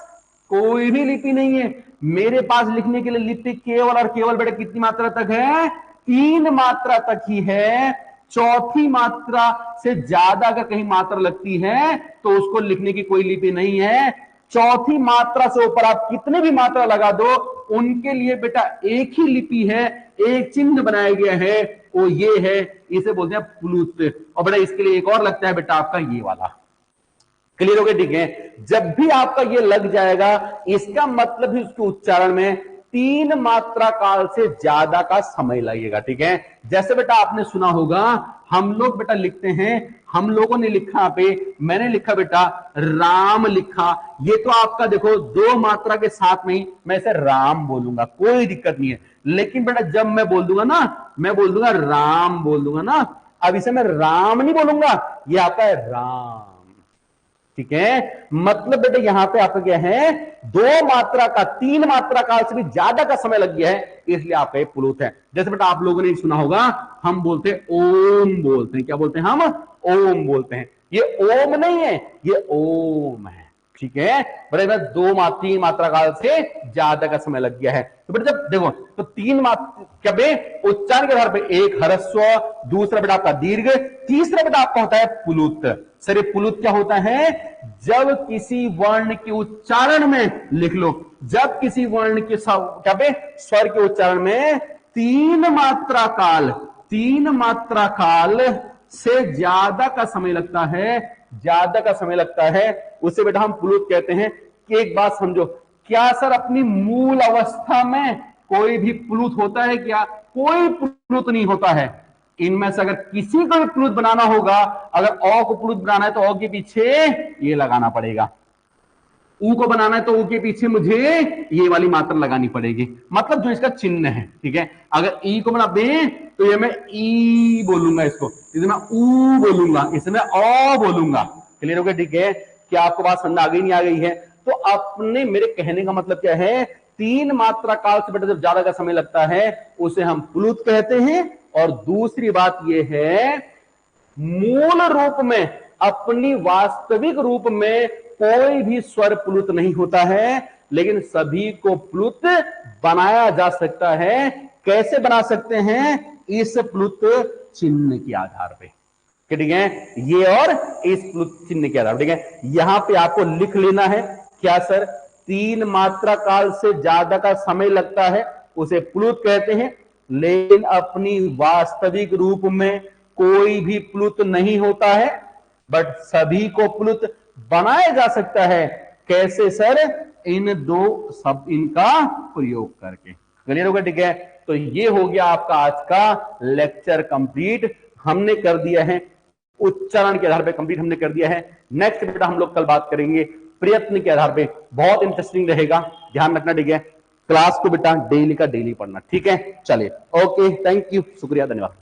कोई भी लिपि नहीं है मेरे पास लिखने के लिए। लिपि केवल और केवल बेटा कितनी मात्रा तक है, तीन मात्रा तक ही है। चौथी मात्रा से ज्यादा अगर कहीं मात्रा लगती है तो उसको लिखने की कोई लिपि नहीं है। चौथी मात्रा से ऊपर आप कितने भी मात्रा लगा दो, उनके लिए बेटा एक ही लिपि है, एक चिन्ह बनाया गया है, वो ये है, इसे बोलते हैं प्लुत। और बेटा इसके लिए एक और लगता है बेटा आपका ये वाला। क्लियर हो गया? ठीक है। जब भी आपका ये लग जाएगा, इसका मतलब ही उसके उच्चारण में 3 मात्रा काल से ज्यादा का समय लगेगा। ठीक है, जैसे बेटा आपने सुना होगा, हम लोग बेटा लिखते हैं, हम लोगों ने लिखा यहाँ पे, मैंने लिखा बेटा राम लिखा, ये तो आपका देखो 2 मात्रा के साथ में ही मैं इसे राम बोलूंगा, कोई दिक्कत नहीं है। लेकिन बेटा जब मैं बोल दूंगा ना, मैं बोल दूंगा राम बोल दूंगा ना, अब इसे मैं राम नहीं बोलूंगा, ये आपका है राम। ठीक है, मतलब बेटे यहां पे आपका क्या है, 2 मात्रा का 3 मात्रा काल से भी ज्यादा का समय लग गया है, इसलिए आपका ये प्लुत है। जैसे बेटा आप लोगों ने सुना होगा, हम बोलते हैं ओम बोलते हैं, क्या बोलते हैं हम, ओम बोलते हैं। ये ओम नहीं है, ये ओम है। ठीक है, बड़े 3 मात्रा काल से ज्यादा का समय लग गया है। तो बेटा जब देखो तो 3 मात्रा क्या बे, उच्चारण के आधार पे, एक ह्रस्व, दूसरा बेटा आपका दीर्घ, तीसरा बेटा आपका होता है पुलुत। सर ये पुलुत क्या होता है, जब किसी वर्ण के उच्चारण में, लिख लो, जब किसी वर्ण के क्या बे स्वर के उच्चारण में 3 मात्रा काल से ज्यादा का समय लगता है, ज्यादा का समय लगता है, उसे बेटा हम पुलुत कहते हैं। कि एक बात समझो, क्या सर अपनी मूल अवस्था में कोई भी प्लुत होता है क्या, कोई प्लुत नहीं होता है। इनमें से अगर किसी को भी प्लुत बनाना होगा, अगर अ को प्लुत बनाना है तो अ के पीछे ये लगाना पड़ेगा, ऊ को बनाना है तो ऊ के पीछे मुझे ये वाली मात्रा लगानी पड़ेगी, मतलब जो इसका चिन्ह है। ठीक है, अगर ई को बना दे तो ये मैं ई बोलूंगा, इसको इसे मैं ऊ बोलूंगा, इसे मैं अ बोलूंगा। क्लियर हो गया? ठीक है, क्या आपको बात समझ आ गई, नहीं आ गई है? तो अपने मेरे कहने का मतलब क्या है, 3 मात्रा काल से बेटा जब ज्यादा का समय लगता है उसे हम प्लुत कहते हैं। और दूसरी बात यह है, मूल रूप में, अपनी वास्तविक रूप में कोई भी स्वर प्लुत नहीं होता है, लेकिन सभी को प्लुत बनाया जा सकता है। कैसे बना सकते हैं? इस प्लुत चिन्ह के आधार पे। ठीक है, ये और इस प्लुत चिन्ह के आधार पर। ठीक है, यहां पे आपको लिख लेना है, क्या सर, 3 मात्रा काल से ज्यादा का समय लगता है उसे प्लुत कहते हैं, लेकिन अपनी वास्तविक रूप में कोई भी प्लुत नहीं होता है, बट सभी को प्लुत बनाया जा सकता है। कैसे सर? इन 2 सब इनका प्रयोग करके। क्लियर होगा? ठीक है, तो ये हो गया आपका आज का लेक्चर कंप्लीट। हमने कर दिया है उच्चारण के आधार पे, कंप्लीट हमने कर दिया है। नेक्स्ट बेटा हम लोग कल बात करेंगे प्रयत्न के आधार पे, बहुत इंटरेस्टिंग रहेगा, ध्यान रखना। ठीक है, क्लास को बेटा डेली का डेली पढ़ना। ठीक है, चलिए, ओके, थैंक यू, शुक्रिया, धन्यवाद।